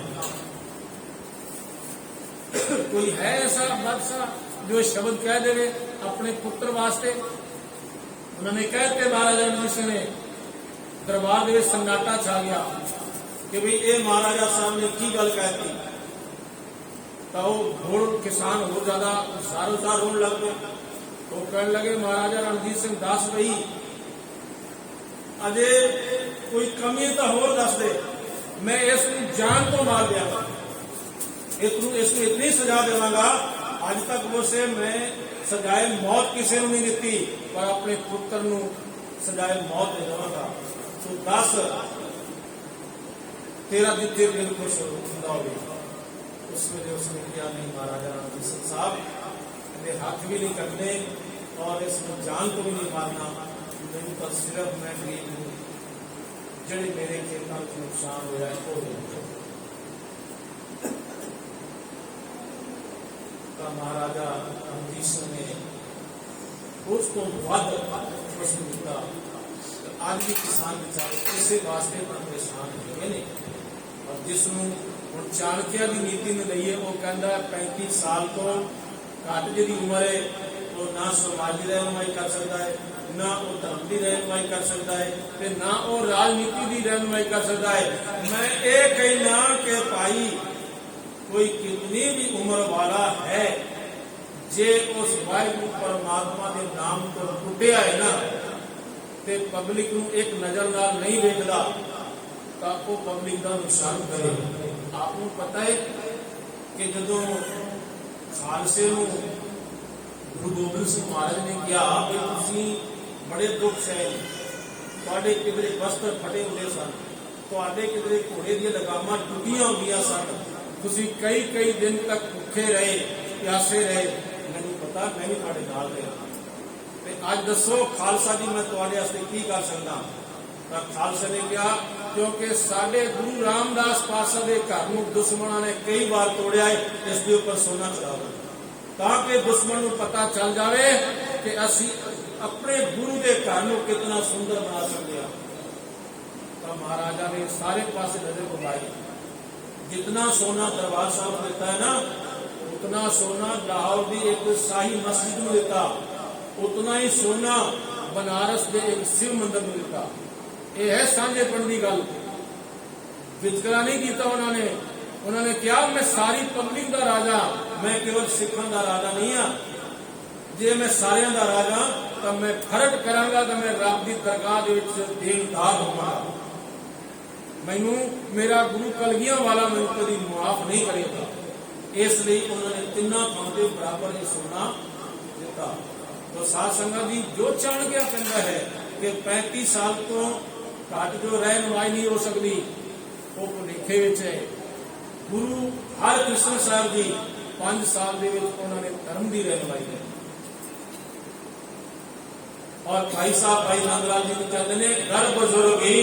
[SPEAKER 2] ਕੋਈ ਹੈ ਐਸਾ ਬਾਦਸ਼ਾਹ ਜੋ ਸ਼ਬਦ ਕਹਿ ਦੇਵੇ ਆਪਣੇ ਪੁੱਤਰ ਵਾਸਤੇ? ਉਹਨਾਂ ਨੇ ਕਹਿ ਦਿੱਤੇ। ਮਹਾਰਾਜਾ ਰਣਜੀਤ ਸਿੰਘ ਨੇ ਦਰਬਾਰ ਦੇ ਵਿੱਚ ਸੰਨਾਟਾ ਛਾ ਗਿਆ ਕਿ ਵੀ ਇਹ ਮਹਾਰਾਜਾ ਸਾਹਿਬ ਨੇ ਕੀ ਗੱਲ ਕਹਿਤੀ। ਤਾਂ ਉਹ ਹੋਰ ਕਿਸਾਨ ਹੋਰ ਜ਼ਿਆਦਾ ਸਾਰੋਸਾਰ ਹੋਣ ਲੱਗ ਪਏ। ਉਹ ਕਹਿਣ ਲੱਗੇ, ਮਹਾਰਾਜਾ ਰਣਜੀਤ ਸਿੰਘ ਦੱਸ ਬਈ, ਅਜੇ ਕੋਈ ਕਮੀ ਤਾਂ ਹੋਰ ਦੱਸ ਦੇ, ਮੈਂ ਇਸ ਨੂੰ ਜਾਨ ਤੋਂ ਮਾਰ ਦਿਆਂਗਾ, ਇਸ ਨੂੰ ਇਤਨੀ ਸਜ਼ਾ ਦੇਵਾਂਗਾ। ਅੱਜ ਤੱਕ ਉਸੇ ਮੈਂ ਸਜ਼ਾਏ ਮੌਤ ਕਿਸੇ ਨੂੰ ਨਹੀਂ ਦਿੱਤੀ, ਪਰ ਆਪਣੇ ਪੁੱਤਰ ਨੂੰ ਸਜ਼ਾਏ ਮੌਤ ਦੇ ਦੇਵਾਂਗਾ। ਤੂੰ ਦੱਸ, ਤੇਰਾ ਜਿੱਥੇ ਦਿਲ ਖੁਸ਼ ਹੁੰਦਾ ਹੋਵੇ। ਉਸ ਵੇਲੇ ਉਸਨੇ ਕਿਹਾ, ਨਹੀਂ ਮਹਾਰਾਜਾ ਰਣਜੀਤ ਸਿੰਘ ਸਾਹਿਬ, ਇਹਦੇ ਹੱਥ ਵੀ ਨਹੀਂ ਕੱਟਣੇ ਔਰ ਇਸ ਨੂੰ ਜਾਨ ਤੋਂ ਵੀ ਨਹੀਂ ਮਾਰਨਾ। ਮੈਨੂੰ ਤਾਂ ਸਿਰਫ ਮੈਂ ਗਰੀਬ ਨੂੰ ਜਿਹੜੇ ਮੇਰੇ ਖੇਤਾਂ ਵਿੱਚ ਨੁਕਸਾਨ ਹੋਇਆ ਉਹ ਦੇ। ਤਾਂ ਮਹਾਰਾਜਾ ਰਣਜੀਤ ਸਿੰਘ ਨੇ ਉਸ ਤੋਂ ਵੱਧ ਪ੍ਰਸ਼ਨ ਦਿੱਤਾ। ਅੱਜ ਵੀ ਕਿਸਾਨ ਵਿਚਾਰੇ ਇਸੇ ਵਾਸਤੇ ਬੜਾ ਪਰੇਸ਼ਾਨ ਹੋਏ ਨੇ। ਔਰ ਜਿਸ ਨੂੰ ਹੁਣ ਚਾਣਕਿਆ ਦੀ ਨੀਤੀ ਨੂੰ ਲਈਏ, ਉਹ ਕਹਿੰਦਾ 35 ਸਾਲ ਤੋਂ ਘੱਟ ਜਿਹਦੀ ਉਮਰ ਹੈ ਉਹ ਨਾ ਸਮਾਜ ਦੀ ਰਹਿਨੁਮਾਈ ਕਰ ਸਕਦਾ ਹੈ, ਨਾ ਉਹ ਧਰਮ ਦੀ ਰਹਿਨੁਮਾਈ ਕਰ ਸਕਦਾ ਹੈ, ਤੇ ਨਾ ਉਹ ਰਾਜਨੀਤੀ ਦੀ ਰਹਿਨੁਮਾਈ ਕਰ ਸਕਦਾ ਹੈ। ਮੈਂ ਇਹ ਕਹਿਣਾ ਕਿ ਭਾਈ, ਕੋਈ ਕਿਤਨੀ ਵੀ ਉਮਰ ਵਾਲਾ ਹੈ, ਜੇ ਉਸ ਵਾਹਿਗੁਰੂ ਪਰਮਾਤਮਾ ਦੇ ਨਾਮ ਤੋਂ ਟੁੱਟਿਆ ਹੈ ਨਾ, ਤੇ ਪਬਲਿਕ ਨੂੰ ਇੱਕ ਨਜ਼ਰ ਨਾਲ ਨਹੀਂ ਵੇਖਦਾ, ਤਾਂ ਉਹ ਪਬਲਿਕ ਦਾ ਨੁਕਸਾਨ ਕਰੇ। ਆਪ ਨੂੰ ਪਤਾ ਹੈ ਕਿ ਜਦੋਂ ਖਾਲਸੇ ਨੂੰ ਗੁਰੂ ਗੋਬਿੰਦ ਸਿੰਘ ਮਹਾਰਾਜ ਨੇ ਕਿਹਾ ਕਿ ਤੁਸੀਂ ਬੜੇ ਦੁੱਖ ਸਹਿ, ਤੁਹਾਡੇ ਕਿਧਰੇ ਵਸਤਰ ਫਟੇ ਹੁੰਦੇ ਸਨ, ਤੁਹਾਡੇ ਕਿਧਰੇ ਘੋੜੇ ਦੀਆਂ ਲਗਾਮਾਂ ਟੁੱਟੀਆਂ ਹੁੰਦੀਆਂ ਸਨ, ਤੁਸੀਂ ਕਈ ਦਿਨ ਤੱਕ ਭੁੱਖੇ ਰਹੇ, ਪਿਆਸੇ ਰਹੇ, ਮੈਨੂੰ ਪਤਾ, ਮੈਂ ਵੀ ਤੁਹਾਡੇ ਨਾਲ ਰਿਹਾ, ਤੇ ਅੱਜ ਦੱਸੋ ਖਾਲਸਾ ਜੀ ਮੈਂ ਤੁਹਾਡੇ ਵਾਸਤੇ ਕੀ ਕਰ ਸਕਦਾ। ਤਾਂ ਖਾਲਸਾ ਨੇ ਕਿਹਾ, ਕਿਉਂਕਿ ਸਾਡੇ ਗੁਰੂ ਰਾਮਦਾਸ ਪਾਤਸ਼ਾਹ ਦੇ ਘਰ ਨੂੰ ਦੁਸ਼ਮਣਾਂ ਨੇ ਕਈ ਵਾਰ ਤੋੜਿਆ ਹੈ, ਇਸ ਦੇ ਉੱਪਰ ਸੋਨਾ ਚੜਾਓ, ਤਾਂ ਕਿ ਦੁਸ਼ਮਣ ਨੂੰ ਪਤਾ ਚੱਲ ਜਾਵੇ ਕਿ ਅਸੀਂ ਆਪਣੇ ਗੁਰੂ ਦੇ ਘਰ ਨੂੰ ਕਿਤਨਾ ਸੁੰਦਰ ਬਣਾ ਸਕਦੇ ਹਾਂ। ਤਾਂ ਮਹਾਰਾਜਾ ਨੇ ਸਾਰੇ ਪਾਸੇ ਨਜ਼ਰ ਘੁਮਾਈ, ਜਿਤਨਾ ਸੋਨਾ ਦਰਬਾਰ ਸਾਹਿਬ ਦਿੱਤਾ ਹੈ ਨਾ, ਉਤਨਾ ਸੋਨਾ ਲਾਹੌਰ ਦੀ ਇੱਕ ਸ਼ਾਹੀ ਮਸਜਿਦ ਨੂੰ ਦਿੱਤਾ, ਉਤਨਾ ਹੀ ਸੋਨਾ ਬਨਾਰਸ ਦੇ ਇੱਕ ਸ਼ਿਵ ਮੰਦਰ ਨੂੰ ਦਿੱਤਾ। ਇਹ ਹੈ ਸਾਂਝੇਪਣ ਦੀ ਗੱਲ, ਵਿਤਕਰਾ ਨਹੀਂ ਕੀਤਾ ਉਹਨਾਂ ਨੇ। ਉਹਨਾਂ ਨੇ ਕਿਹਾ, ਮੈਂ ਸਾਰੀ ਪਬਲਿਕ ਦਾ ਰਾਜਾ, ਮੈਂ ਕੇਵਲ ਸਿੱਖਾਂ ਦਾ ਰਾਜਾ ਨਹੀਂ ਹਾਂ। ਜੇ ਮੈਂ ਸਾਰਿਆਂ ਦਾ ਰਾਜਾ ਤਾਂ ਮੈਂ ਫਰਕ ਕਰਾਂਗਾ ਤਾਂ ਮੈਂ ਰੱਬ ਦੀ ਦਰਗਾਹ ਦੇ ਵਿੱਚ ਦੇਣਦਾਰ ਹੋਵਾਂਗਾ। ਮੈਨੂੰ ਮੇਰਾ ਗੁਰੂ ਕਲਗੀਆਂ ਵਾਲਾ ਮੈਨੂੰ ਕਦੀ ਮੁਆਫ ਨਹੀਂ ਕਰੇਗਾ। ਇਸ ਲਈ ਉਹਨਾਂ ਨੇ ਤਿੰਨਾਂ ਥਾਂ ਦੇ ਬਰਾਬਰ ਹੀ ਸੋਨਾ ਦਿੱਤਾ। तो साध संगत जी, जो चाणक्य कहता है कि 35 साल तो घट जो रहनुमाई नहीं हो सकती, वो भुलेखे विच है। गुरु हरकृष्ण साहब जी 5 साल ਦੇ ਵਿੱਚ ਉਹਨਾਂ ਨੇ ਧਰਮ ਦੀ ਰਹਿਨੁਮਾਈ ਕੀਤੀ। और भाई साहब भाई नंदलाल जी कहते हैं, घर बुजुर्गी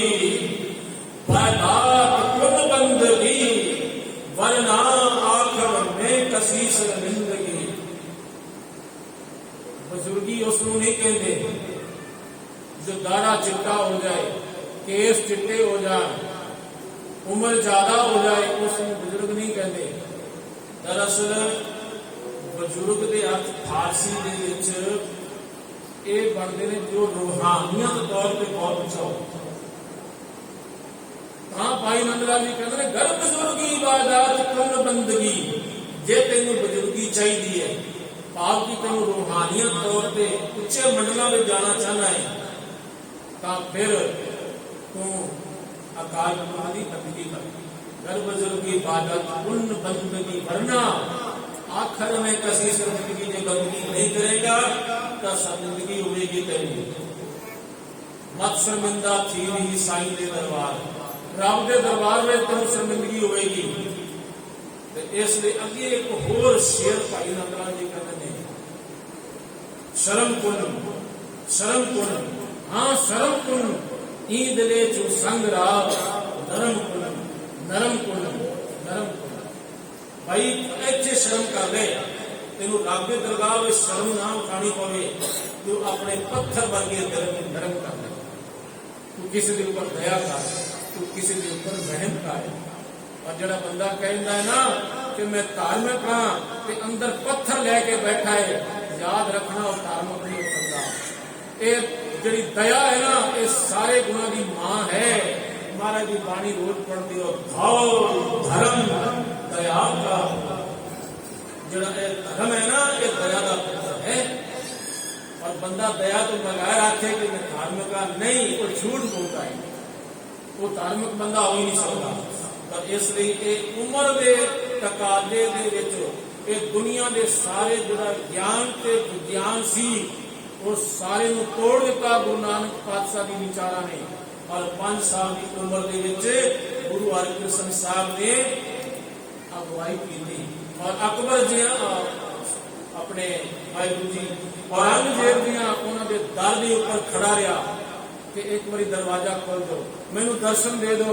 [SPEAKER 2] दात कुल बंदगी वरना आखिर में कसी शर्मिंदगी। बुजुर्गी उसनों नहीं कहते जो दाढ़ा चिट्टा हो जाए, केस चिट्टे हो जाए, उम्र ज्यादा हो जाए, उसनों बुजुर्ग नहीं कहते। दरअसल बजुर्ग के अर्थ फारसी के बनते हैं जो रूहानियत तौर पर बहुत अच्छा हो। हाँ भाई नंदलाल जी कहते हैं घर बजुर्गी इबादत कुल बंदगी, जे तेन बजुर्गी चाहिए है भाव की तेन रूहानियत तौर पर उच्चे मंडलों में जाना चाहना है तो फिर तू अकाल पुरख की बंदगी कर। घर बजुर्गी इबादत कुल बंदगी वरना आखिर में कसी शर्मिंदगी जो बंदगी नहीं करेगा तो शर्मिंदगी होगी तेरी। मत शर्मिंदा थी नहीं साईं दे दरबार, रब के दरबार में तेन शर्मिंदगी होगी। तो इसलिए अगे एक होर शेर भाई नंदलाल जी कहते हैं शर्म कुन हाँ शर्म कुन ईद ले चु संग राव नरम कुन भाई इतने शर्म कर ले तेन रब के दरबार में शर्म ना उठानी पवे, तू अपने पत्थर वर्गे नरम कर ले। तू किसी के ऊपर दया कर, तू किसी के ऊपर रहम कर। और जड़ा बंदा कहता है ना कि मैं धार्मिक हाँ ते अंदर पत्थर लेके बैठा है, याद रखना और धार्मिक नहीं हो सकता। ये जी दया है ना ये सारे गुणों की मां है। महाराज की बाणी रोज पढ़ती हो भाव धर्म दया का जड़ा धर्म है ना ये दया का पुत्र है। और बंदा दया तो लगाए रखे कि मैं धार्मिक का नहीं, वो झूठ बोलता है, वो धार्मिक बंदा हो ही नहीं सकता। तो इसलिए उम्र के तकाजे के दुनिया के सारे जो ज्ञान के विज्ञान सी वो सारे तोड़ दिता गुरु नानक पातशाह की विचारा ने। और 5 साल की उम्र के गुरु हरकृष्ण साहब ने अगुवाई की थी। और अकबर जी अपने वाहिगुरु जी औरंगजेब जी उन्होंने दर के ऊपर खड़ा रहा कि एक बारी दरवाजा खोल दो, मैनू दर्शन दे दो।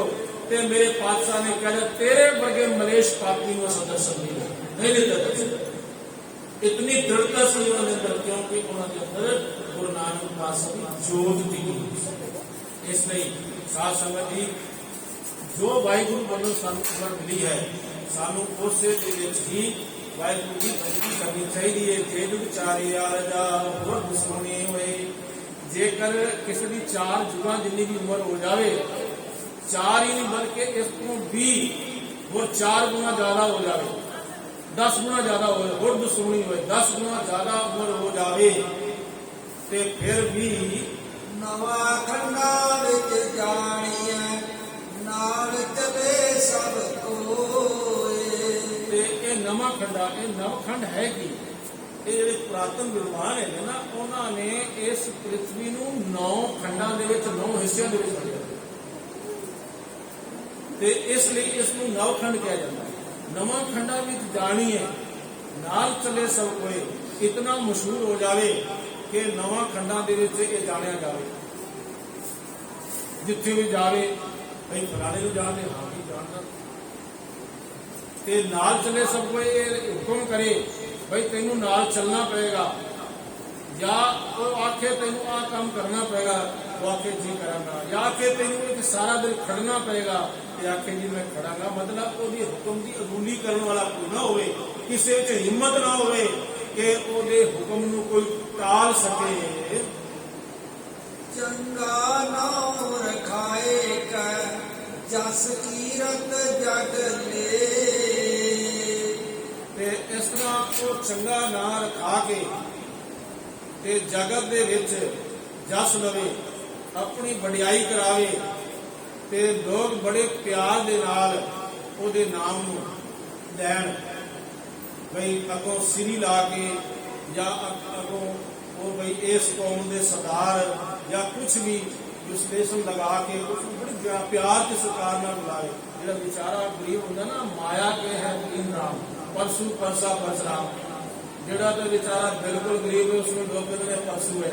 [SPEAKER 2] ते मेरे पातशाह ने कहा तेरे वर्गे मलेश पापी को दर्शन नहीं देता दर्शन। इतनी दृढ़ता से उन्होंने अंदर, क्योंकि उन्होंने अंदर गुरु नानक पातशाह की जोत थी। इसलिए साध संगत जी जो वाहिगुरु वालों सानू उम्र मिली है सानू उस ही वाहिगुरु की भगती करनी चाहिए। जे जुग चारिया रजा होर दुश्मनी होए, जेकर किसी की 4 जुगां जिन्नी भी उम्र हो जाए, 4 ही नहीं बल्कि इसको भी वो 4 गुना ज्यादा हो जाए, 10 गुना ज्यादा हो जाए, होर दुश्मनी होए 10 गुना ज्यादा उम्र हो जाए ते फिर भी
[SPEAKER 3] नवा खंडा विच जानिए नाल चले सब कोए।
[SPEAKER 2] ये नवा खंडा ये नवखंड है कि ये ਜਿਹੜੇ ਪੁਰਾਤਨ ਵਿਦਵਾਨ ਹੈ ਨਾ ਉਹਨਾਂ ਨੇ ਇਸ ਪ੍ਰਿਥਵੀ ਨੂੰ 9 ਖੰਡਾਂ ਦੇ ਵਿੱਚ 9 ਹਿੱਸਿਆਂ ਦੇ ਵਿੱਚ ਵੰਡਿਆ ਤੇ ਇਸ ਲਈ ਇਸ ਨੂੰ ਨਵਖੰਡ ਕਿਹਾ ਜਾਂਦਾ ਹੈ। ਨਵਾਂ ਖੰਡਾਂ ਵਿੱਚ ਜਾਣੀ ਹੈ ਨਾਲ ਚੱਲੇ ਸਭ ਕੋਏ ਇਤਨਾ ਮਸ਼ਹੂਰ ਹੋ ਜਾਵੇ ਕਿ ਨਵਾਂ ਖੰਡਾਂ ਦੇ ਵਿੱਚ ਇਹ ਜਾਣਿਆ ਜਾਵੇ। ਜਿੱਥੇ ਵੀ ਜਾਵੇ ਭਈ ਫਲਾਣੇ ਨੂੰ ਜਾਣਦੇ ਹਾਂ ਵੀ ਜਾਣਦਾ ਤੇ ਨਾਲ ਚੱਲੇ ਸਭ ਕੋਏ ਇਹ ਹੁਕਮ ਕਰੇ भाई तेन नाल चलना पड़ेगा, या वो आखे तेन आ काम करना पड़ेगा, वो आखे जी करांगा, या आखे तेन सारा दिन खड़ना पड़ेगा, आखे जी मैं खड़ांगा। मतलब वो हुक्म की अदूली करने वाला कोई ना होवे, किसी च हिम्मत ना होवे कि वो हुक्म नू कोई टाल सके।
[SPEAKER 3] चंगा नाम रखाए कर जस कीरत जग ले।
[SPEAKER 2] इस तरह वो चंगा नाम रखा के ते जगत दे विच जस लवे, अपनी वडियाई करावे ते लोग बड़े प्यार दे नाल ओदे नाम नूं लैण। बई अगों सिरी ला के या अगों वो बई इस कौम दे सरदार या कुछ भी विश्लेषण लगा के कुछ बड़ी प्यार के सरकार ना बुलावे। जिहड़ा बेचारा गरीब हुंदा ना माया के है दीन राम परसू परसा परसराम, जिहड़ा तो बेचारा बिल्कुल गरीब है उसमें लोग कहते हैं परसू है,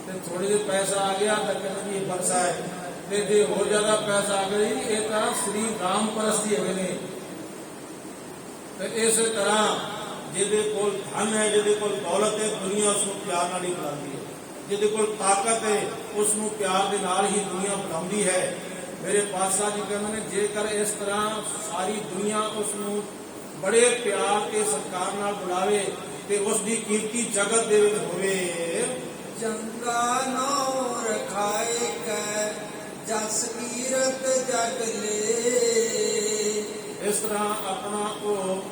[SPEAKER 2] तो थोड़ी देर पैसा आ गया तो कहते हैं ये परसा है, ਤੇ ਜੇ ਹੋਰ ਜ਼ਿਆਦਾ ਪੈਸਾ ਆ ਗਿਆ ਜੀ ਇਹ ਤਾਂ ਸ੍ਰੀ ਰਾਮ ਪਰਸਤੀ ਹੈਗੇ ਨੇ। ਤੇ ਇਸੇ ਤਰ੍ਹਾਂ ਜਿਹਦੇ ਕੋਲ ਧਨ ਹੈ, ਜਿਹਦੇ ਕੋਲ ਦੌਲਤ ਹੈ, ਦੁਨੀਆ ਉਸ ਨੂੰ ਪਿਆਰ ਨਾਲ ਹੀ ਬੁਲਾਉਂਦੀ ਹੈ। ਜਿਹਦੇ ਕੋਲ ਤਾਕਤ ਹੈ ਉਸ ਨੂੰ ਪਿਆਰ ਦੇ ਨਾਲ ਹੀ ਦੁਨੀਆ ਬੁਲਾਉਂਦੀ ਹੈ। ਮੇਰੇ ਪਾਤਸ਼ਾਹ ਜੀ ਕਹਿੰਦੇ ਨੇ ਜੇਕਰ ਇਸ ਤਰ੍ਹਾਂ ਸਾਰੀ ਦੁਨੀਆ ਉਸ ਨੂੰ ਬੜੇ ਪਿਆਰ ਤੇ ਸਤਿਕਾਰ ਨਾਲ ਬੁਲਾਵੇ ਤੇ ਉਸ ਦੀ ਕੀਰਤੀ ਜਗਤ ਦੇ ਵਿੱਚ ਹੋਵੇ।
[SPEAKER 3] ਚੰਗਾ ਨਾਮ ਰਖਾਏ ਕੈ ਜਸ ਕੀਰਤ ਜਗ ਲੇ।
[SPEAKER 2] ਇਸ ਤਰ੍ਹਾਂ ਆਪਣਾ ਉਹ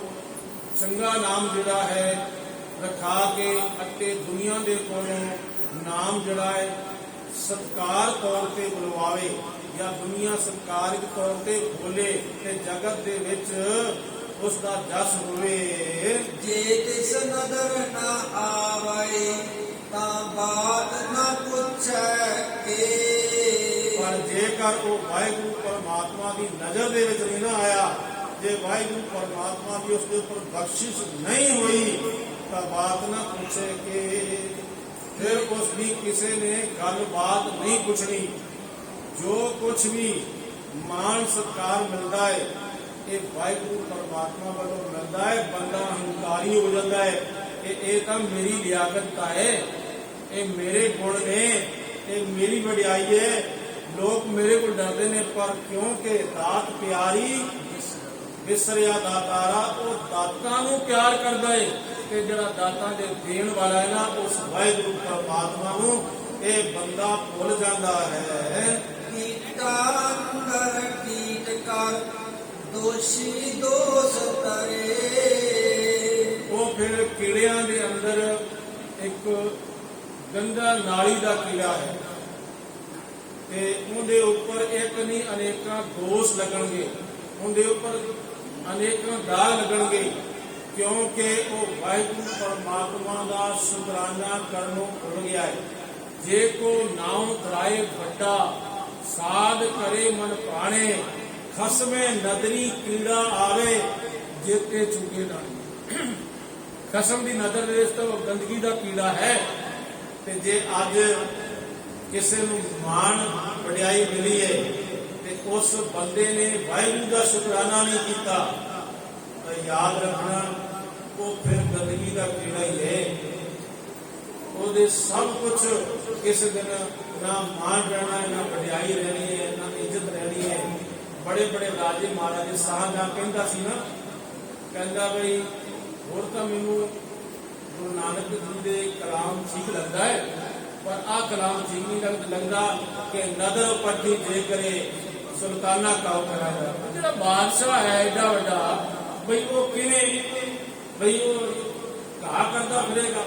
[SPEAKER 2] ਚੰਗਾ ਨਾਮ ਜਿਹੜਾ ਹੈ ਰਖਾ ਕੇ ਅਤੇ ਦੁਨੀਆ ਦੇ ਕੋਲੋਂ ਨਾਮ ਜਿਹੜਾ ਹੈ ਸਤਕਾਰ ਤੌਰ ਤੇ ਬੁਲਵਾਵੇ ਜਾਂ ਦੁਨੀਆ ਸਤਕਾਰਿਕ ਤੌਰ ਤੇ ਬੋਲੇ ਤੇ ਜਗਤ ਦੇ ਵਿੱਚ ਉਸ ਦਾ ਜਸ ਹੋਵੇ।
[SPEAKER 3] ਜੇ ਤਿਸ ਨਦਰ ਨਾ ਆਵੇ ਤਾਂ ਬਾਤ ਨਾ ਪੁੱਛੈ ਕੇ।
[SPEAKER 2] ਪਰ ਜੇਕਰ ਉਹ ਵਾਹਿਗੁਰੂ ਪਰਮਾਤਮਾ ਦੀ ਨਜ਼ਰ ਦੇ ਵਿੱਚ ਨਹੀਂ ਨਾ ਆਇਆ, ਜੇ ਵਾਹਿਗੁਰੂ ਪਰਮਾਤਮਾ ਦੀ ਉਸ ਦੇ ਉੱਪਰ ਬਖਸ਼ਿਸ਼ ਨਹੀਂ ਹੋਈ ਤਾਂ ਬਾਤ ਨਾ ਪੁੱਛੇ ਕਿ ਫਿਰ ਉਸ ਦੀ ਕਿਸੇ ਨੇ ਗੱਲਬਾਤ ਨਹੀਂ ਪੁੱਛਣੀ। ਜੋ ਕੁਝ ਵੀ ਮਾਣ ਸਤਿਕਾਰ ਮਿਲਦਾ ਹੈ ਇਹ ਵਾਹਿਗੁਰੂ ਪਰਮਾਤਮਾ ਵੱਲੋਂ ਮਿਲਦਾ ਹੈ। ਬੰਦਾ ਹੰਕਾਰੀ ਹੋ ਜਾਂਦਾ ਹੈ ਕਿ ਇਹ ਤਾਂ ਮੇਰੀ ਲਿਆਕਤ ਦਾ ਹੈ, ਇਹ ਮੇਰੇ ਗੁਣ ਨੇ, ਇਹ ਮੇਰੀ ਵਡਿਆਈ ਹੈ, ਲੋਕ ਮੇਰੇ ਕੋਲ ਡਰਦੇ ਨੇ। ਪਰ ਕਿਉਂਕਿ ਦਾਤ ਪਿਆਰੀ ਵਿਸਰਿਆ ਦਾਤਾਰਾ, ਉਹ ਦਾਤਾਂ ਨੂੰ ਪਿਆਰ ਕਰਦਾ ਹੈ ਤੇ ਜਿਹੜਾ ਦਾਤਾਂ ਦੇ ਦੇਣ ਵਾਲਾ ਹੈ ਨਾ ਉਸ ਵਾਹਿਗੁਰੂ ਪਰਮਾਤਮਾ ਨੂੰ ਇਹ ਬੰਦਾ ਭੁੱਲ ਜਾਂਦਾ ਹੈ।
[SPEAKER 3] ਕੀਟਾ ਅੰਦਰ ਕੀਟ ਕਰ ਦੋਸ਼ੀ ਦੋਸ਼ ਤਰੇ।
[SPEAKER 2] ਉਹ ਫਿਰ ਕੀੜਿਆਂ ਦੇ ਅੰਦਰ ਇੱਕ ਗੰਦਾ ਨਾਲੀ ਦਾ ਕੀੜਾ ਹੈ ਤੇ ਉਹਦੇ ਉੱਪਰ ਇੱਕ ਨਹੀਂ ਅਨੇਕਾਂ ਦੋਸ਼ ਲੱਗਣਗੇ, ਉਹਦੇ ਉੱਪਰ ਅਨੇਕਾਂ ਦਾਗ ਲੱਗਣਗੇ ਕਿਉਂਕਿ ਉਹ ਵਾਹਿਗੁਰੂ ਪਰਮਾਤਮਾ ਦਾ ਸ਼ੁਕਰਾਨਾ ਕਰਨੋਂ ਭੁੱਲ ਗਿਆ ਹੈ। ਜੇ ਕੋ ਨਾਮ ਧਰਾਏ ਵੱਡਾ ਸਾਧ ਕਰੇ ਮਨ ਭਾਣੇ, ਖਸਮੇ ਨਦਰੀ ਕੀੜਾ ਆਵੇ ਜੇਤੇ ਚੁਗੇ ਨਾ। ਖਸਮ ਦੀ ਨਜ਼ਰ ਦੇ ਵਿੱਚ ਤਾਂ ਗੰਦਗੀ ਦਾ ਕੀੜਾ ਹੈ ਤੇ ਜੇ ਅੱਜ ਕਿਸੇ ਨੂੰ ਮਾਣ ਵਡਿਆਈ ਮਿਲੀ ਹੈ ਤੇ ਉਸ ਬੰਦੇ ਨੇ ਵਾਹਿਗੁਰੂ ਦਾ ਸ਼ੁਕਰਾਨਾ ਨਹੀਂ ਕੀਤਾ ਤਾਂ ਯਾਦ ਰੱਖਣਾ ਉਹ ਫਿਰ ਗੰਦਗੀ ਦਾ ਕੀੜਾ ਹੀ ਹੈ। ਉਹਦੇ ਸਭ ਕੁਝ ਕਿਸੇ ਦਿਨ ਨਾ ਮਾਣ ਰਹਿਣਾ ਹੈ, ਨਾ ਵਡਿਆਈ ਰਹਿਣੀ ਹੈ, ਨਾ ਇੱਜ਼ਤ ਰਹਿਣੀ ਹੈ। ਬੜੇ ਬੜੇ ਰਾਜੇ ਮਹਾਰਾਜੇ ਸ਼ਾਹਜਹਾਂ ਕਹਿੰਦਾ ਸੀ ਨਾ, ਕਹਿੰਦਾ ਬਈ ਹੋਰ ਤਾਂ ਮੈਨੂੰ ਗੁਰੂ ਨਾਨਕ ਜੀ ਦੇ ਕਲਾਮ ਠੀਕ ਲੱਗਦਾ ਹੈ ਪਰ ਆਹ ਕਲਾਮ ਠੀਕ ਨਹੀਂ ਲੱਗਦਾ ਕਿ ਨਦਰ ਪੱਟੀ ਦੇ ਕਰੇ ਸੁਲਤਾਨਾ ਕਾਉ ਕਰਾਂਗਾ। ਜਿਹੜਾ ਬਾਦਸ਼ਾਹ ਹੈ ਏਡਾ ਵੱਡਾ ਬਈ ਉਹ ਕਿਵੇਂ ਬਈ ਉਹ ਘਾਹ ਕਰਦਾ ਫਿਰੇਗਾ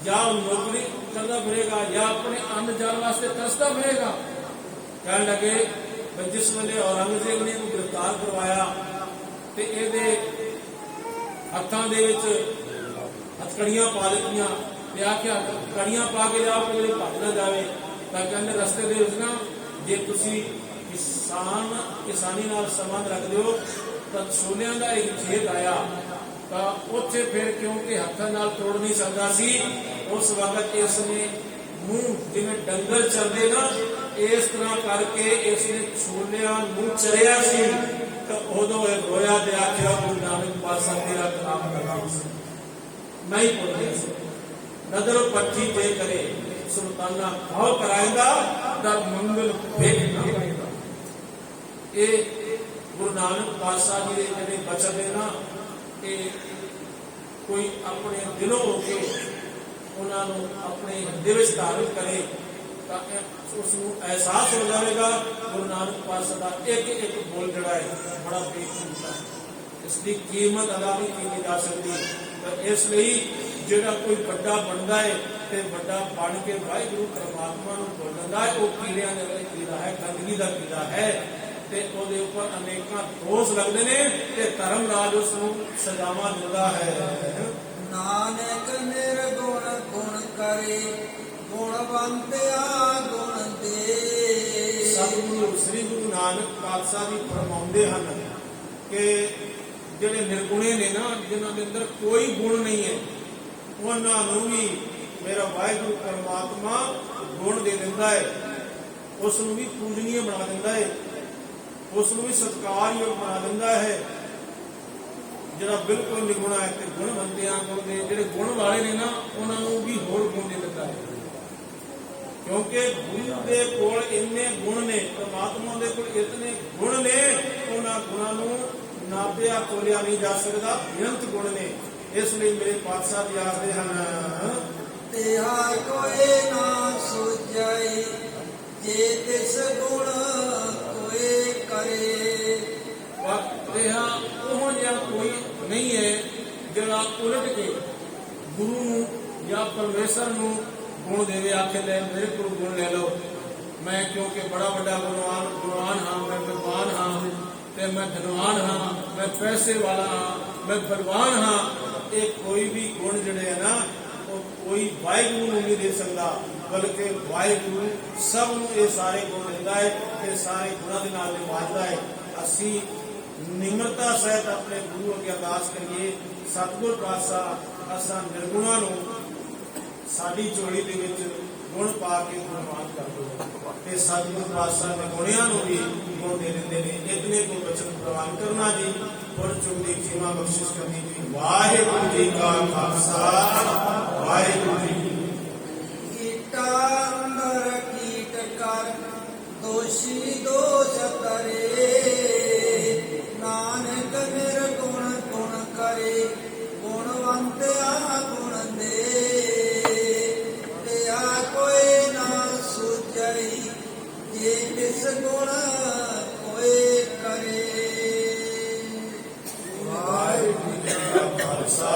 [SPEAKER 2] ਜਾਂ ਨੌਕਰੀ ਕਰਦਾ ਫਿਰੇਗਾ ਜਾਂ ਆਪਣੇ ਅੰਨ ਜਲ ਵਾਸਤੇ ਤਰਸਦਾ ਫਿਰੇਗਾ। ਕਹਿਣ ਲੱਗੇ ਜਿਸ ਵੇਲੇ ਔਰੰਗਜ਼ੇਬ ਨੇ ਉਹਨੂੰ ਗ੍ਰਿਫਤਾਰ ਕਰਵਾਇਆ ਤੇ ਇਹਦੇ ਹੱਥਾਂ ਦੇ ਵਿੱਚ ਹਥਕੜੀਆਂ ਪਾ ਦਿੱਤੀਆਂ ਤੇ ਆਖਿਆ ਕੜੀਆਂ ਪਾ ਕੇ ਜਾਓ ਕਿ ਜਿਹੜੇ ਭੱਜ ਨਾ ਜਾਵੇ। ਤਾਂ ਕਹਿੰਦੇ ਰਸਤੇ ਦੇ ਵਿੱਚ ਨਾ ਜੇ ਤੁਸੀਂ ਕਿਸਾਨੀ ਨਾਲ ਸੰਬੰਧ ਰੱਖਦੇ ਹੋ ਤਾਂ ਛੋਲਿਆਂ ਦਾ ਇੱਕ ਖੇਤ ਆਇਆ ਤਾਂ ਉੱਥੇ ਫਿਰ ਕਿਉਂਕਿ ਹੱਥਾਂ ਨਾਲ ਤੋੜ ਨਹੀਂ ਸਕਦਾ ਸੀ ਉਸ ਵਕਤ ਇਸ ਨੇ ਮੂੰਹ ਜਿਵੇਂ ਡੰਗਰ ਚਰਦੇ ਨਾ ਇਸ ਤਰ੍ਹਾਂ ਕਰਕੇ ਇਸ ਨੇ ਛੋਲਿਆਂ ਨੂੰ ਚਰਿਆ ਸੀ ਤਾਂ ਉਦੋਂ ਇਹ ਰੋਇਆ ਤੇ ਆਖਿਆ ਗੁਰੂ ਨਾਨਕ ਪਾਤਸ਼ਾਹ ਤੇਰਾ ਕਲਾਮ ਕਰਨਾ ਨਹੀਂ ਭੁੱਲ ਗਿਆ ਸੀ। ਨਦਰ ਪੱਟੀ ਤੇ ਕਰੇ ਸੁਲਤਾਨਾ ਭਾਵ ਕਰਾਏਗਾ ਦਰ ਮੰਗਲ ਵੇਖ ਨਾ ਕਰਾਏਗਾ। ਇਹ ਗੁਰੂ ਨਾਨਕ ਪਾਤਸ਼ਾਹ ਜੀ ਦੇ ਜਿਹੜੇ ਬਚਨ ਨੇ ਨਾ ਇਹ ਕੋਈ ਆਪਣੇ ਦਿਲੋਂ ਹੋ ਕੇ ਉਹਨਾਂ ਨੂੰ ਆਪਣੇ ਹਿਰਦੇ ਵਿੱਚ ਧਾਰਨ ਕਰੇ ਤਾਂ ਉਸ ਨੂੰ ਅਹਿਸਾਸ ਹੋ ਜਾਵੇਗਾ ਗੁਰੂ ਨਾਨਕ ਪਾਤਸ਼ਾਹ ਦਾ ਇੱਕ ਇੱਕ ਬੋਲ ਜਿਹੜਾ ਹੈ ਬੜਾ ਬੇਕੀਮਤ ਹੈ, ਇਸ ਦੀ ਕੀਮਤ ਅਦਾ ਨਹੀਂ ਕੀਤੀ ਜਾ ਸਕਦੀ। ਤਾਂ ਇਸ ਲਈ ਜਿਹੜਾ ਕੋਈ ਵੱਡਾ ਬਣਦਾ ਹੈ ਤੇ ਵੱਡਾ ਬਣ ਕੇ ਵਾਹਿਗੁਰੂ ਪਰਮਾਤਮਾ ਨੂੰ ਬੋਲਦਾ ਹੈ ਉਹ ਕੀੜਿਆਂ ਦੇ ਵਾਲੇ ਕੀੜਾ ਹੈ, ਗੰਦਗੀ ਦਾ ਕੀੜਾ ਹੈ ਤੇ ਉਹਦੇ ਉੱਪਰ ਅਨੇਕਾਂ ਦੋਸ਼ ਲੱਗਦੇ ਨੇ ਤੇ ਧਰਮ ਰਾਜ ਉਸ ਨੂੰ ਸਜ਼ਾਵਾਂ ਦਿੰਦਾ ਹੈ।
[SPEAKER 3] ਨਾਨਕ ਨਿਰਗੁਣ ਗੁਣ ਕਰੇ ਗੁਣਵੰਤਿਆ ਗੁਣ ਦੇ।
[SPEAKER 2] ਸਤਿਗੁਰੂ ਸ੍ਰੀ ਗੁਰੂ ਨਾਨਕ ਪਾਤਸ਼ਾਹ ਜੀ ਫਰਮਾਉਂਦੇ ਹਨ ਕਿ ਜਿਹੜੇ ਨਿਰਗੁਣੇ ਨੇ ਨਾ ਜਿਨ੍ਹਾਂ ਦੇ ਅੰਦਰ ਕੋਈ ਗੁਣ ਨਹੀਂ ਹੈ ਉਹਨਾਂ ਨੂੰ ਵੀ ਮੇਰਾ ਵਾਹਿਗੁਰੂ ਪਰਮਾਤਮਾ ਗੁਣ ਦੇ ਦਿੰਦਾ ਹੈ। ਉਸ ਨੂੰ ਵੀ ਪੂਜਨੀय ਬਣਾ ਦਿੰਦਾ ਹੈ, ਉਸ ਨੂੰ ਵੀ ਸਤਿਕਾਰਯੋਗ ਬਣਾ ਦਿੰਦਾ ਹੈ। ਜਿਹੜਾ ਬਿਲਕੁਲ ਨਿਗੁਣਾ ਹੈ ਤੇ ਗੁਣਵੰਤਿਆਂ ਗੁਣ ਦੇ ਜਿਹੜੇ ਗੁਣ ਵਾਲੇ ਨੇ ਨਾ ਉਹਨਾਂ ਨੂੰ ਵੀ ਹੋਰ ਗੁਣ ਦੇ ਦਿੰਦਾ ਹੈ, ਕਿਉਂਕਿ ਗੁਰੂ ਦੇ ਕੋਲ ਇੰਨੇ ਗੁਣ ਨੇ, ਪਰਮਾਤਮਾ ਦੇ ਕੋਲ ਇਤਨੇ ਗੁਣ ਨੇ, ਉਹਨਾਂ ਗੁਣਾਂ ਨੂੰ ਨਾਪਿਆ ਤੋਲਿਆ ਨਹੀਂ ਜਾ ਸਕਦਾ, ਬੇਅੰਤ ਗੁਣ ਨੇ। ਇਸ ਲਈ ਮੇਰੇ ਪਾਤਸ਼ਾਹ ਜੀ ਆਖਦੇ ਹਨ,
[SPEAKER 3] ਤਿਹਾ ਕੋਏ ਨਾ ਸੂਝਈ ਜੇ ਤਿਸ ਗੁਣ ਕੋਏ ਕਰੇ।
[SPEAKER 2] ਪਰ ਰਿਹਾ ਉਹ ਜਿਹਾ ਕੋਈ ਨਹੀਂ ਹੈ ਜਿਹੜਾ ਉਲਟ ਕੇ ਗੁਰੂ ਨੂੰ ਜਾਂ ਪਰਮੇਸ਼ਰ ਨੂੰ ਗੁਣ ਦੇਵੇ, ਆਖੇ ਲੈ ਮੇਰੇ ਕੋਲ ਗੁਣ ਲੈ ਲਓ, ਮੈਂ ਕਿਉਂਕਿ ਬੜਾ ਵੱਡਾ ਗੁਣਵਾਨ ਹਾਂ, ਮੈਂ ਵਿਦਵਾਨ ਹਾਂ ਤੇ ਮੈਂ ਧਨਵਾਨ ਹਾਂ, ਮੈਂ ਪੈਸੇ ਵਾਲਾ ਹਾਂ, ਮੈਂ ਬਲਵਾਨ ਹਾਂ। ਇਹ ਕੋਈ ਵੀ ਗੁਣ ਜਿਹੜੇ ਹੈ ਨਾ ਉਹ ਕੋਈ ਵਾਹਿਗੁਰੂ ਨੂੰ ਨਹੀਂ ਦੇ ਸਕਦਾ, ਬਲਕਿ ਵਾਹਿਗੁਰੂ ਸਭ ਨੂੰ ਇਹ ਸਾਰੇ ਗੁਣ ਦਿੰਦਾ ਹੈ ਤੇ ਸਾਰੇ ਗੁਣਾਂ ਦੇ ਨਾਲ ਨਿਵਾਜਦਾ ਹੈ। ਅਸੀਂ ਨਿਮਰਤਾ ਸਹਿਤ ਆਪਣੇ ਗੁਰੂ ਅੱਗੇ ਅਰਦਾਸ ਕਰੀਏ, ਸਤਿਗੁਰ ਪਾਤਸ਼ਾਹ ਅਸਾਂ ਨਿਰਗੁਣਾਂ ਨੂੰ ਸਾਡੀ ਝੋਲੀ ਦੇ ਵਿੱਚ ਗੁਣ ਪਾ ਕੇ ਗੁਣਵਾਨ ਕਰ ਦਿਓ ਤੇ ਸਤਿਗੁਰ ਪਾਤਸ਼ਾਹ ਨਿਰਗੁਣਿਆਂ ਨੂੰ ਵੀ ਗੁਣ ਦੇ ਦਿੰਦੇ ਨੇ। ਇਤਨੇ ਕੋ ਬਚਨ ਪ੍ਰਵਾਨ ਕਰਨਾ ਜੀ, ਗੁਰ ਚੁੱਕ ਦੀ ਖਿਮਾ ਬਖਸ਼ਿਸ਼ ਕਰਨੀ ਜੀ। ਵਾਹਿਗੁਰੂ ਜੀ ਕਾ ਖਾਲਸਾ, ਵਾਹਿਗੁਰੂ ਜੀ ਕੀ ਫਤਿਹ।
[SPEAKER 3] ਕੀਟਾ ਅੰਦਰ ਕੀਟ ਕਰ ਦੋਸ਼ੀ ਦੋਸ਼ ਤਰੇ। ਨਾਨਕ ਨਿਰਗੁਣ ਗੁਣ ਕਰੇ ਗੁਣਵੰਤਿਆ ਗੁਣ ਦੇ। ਤਿਆ ਕੋਈ ਨਾ ਸੂਝਈ ਜੇ ਤਿਸ ਗੁਣ ਕੋਏ ਕਰੇ।
[SPEAKER 1] ਵਾਹਿਗੁਰੂ ਜੀ ਕਾ ਖਾਲਸਾ,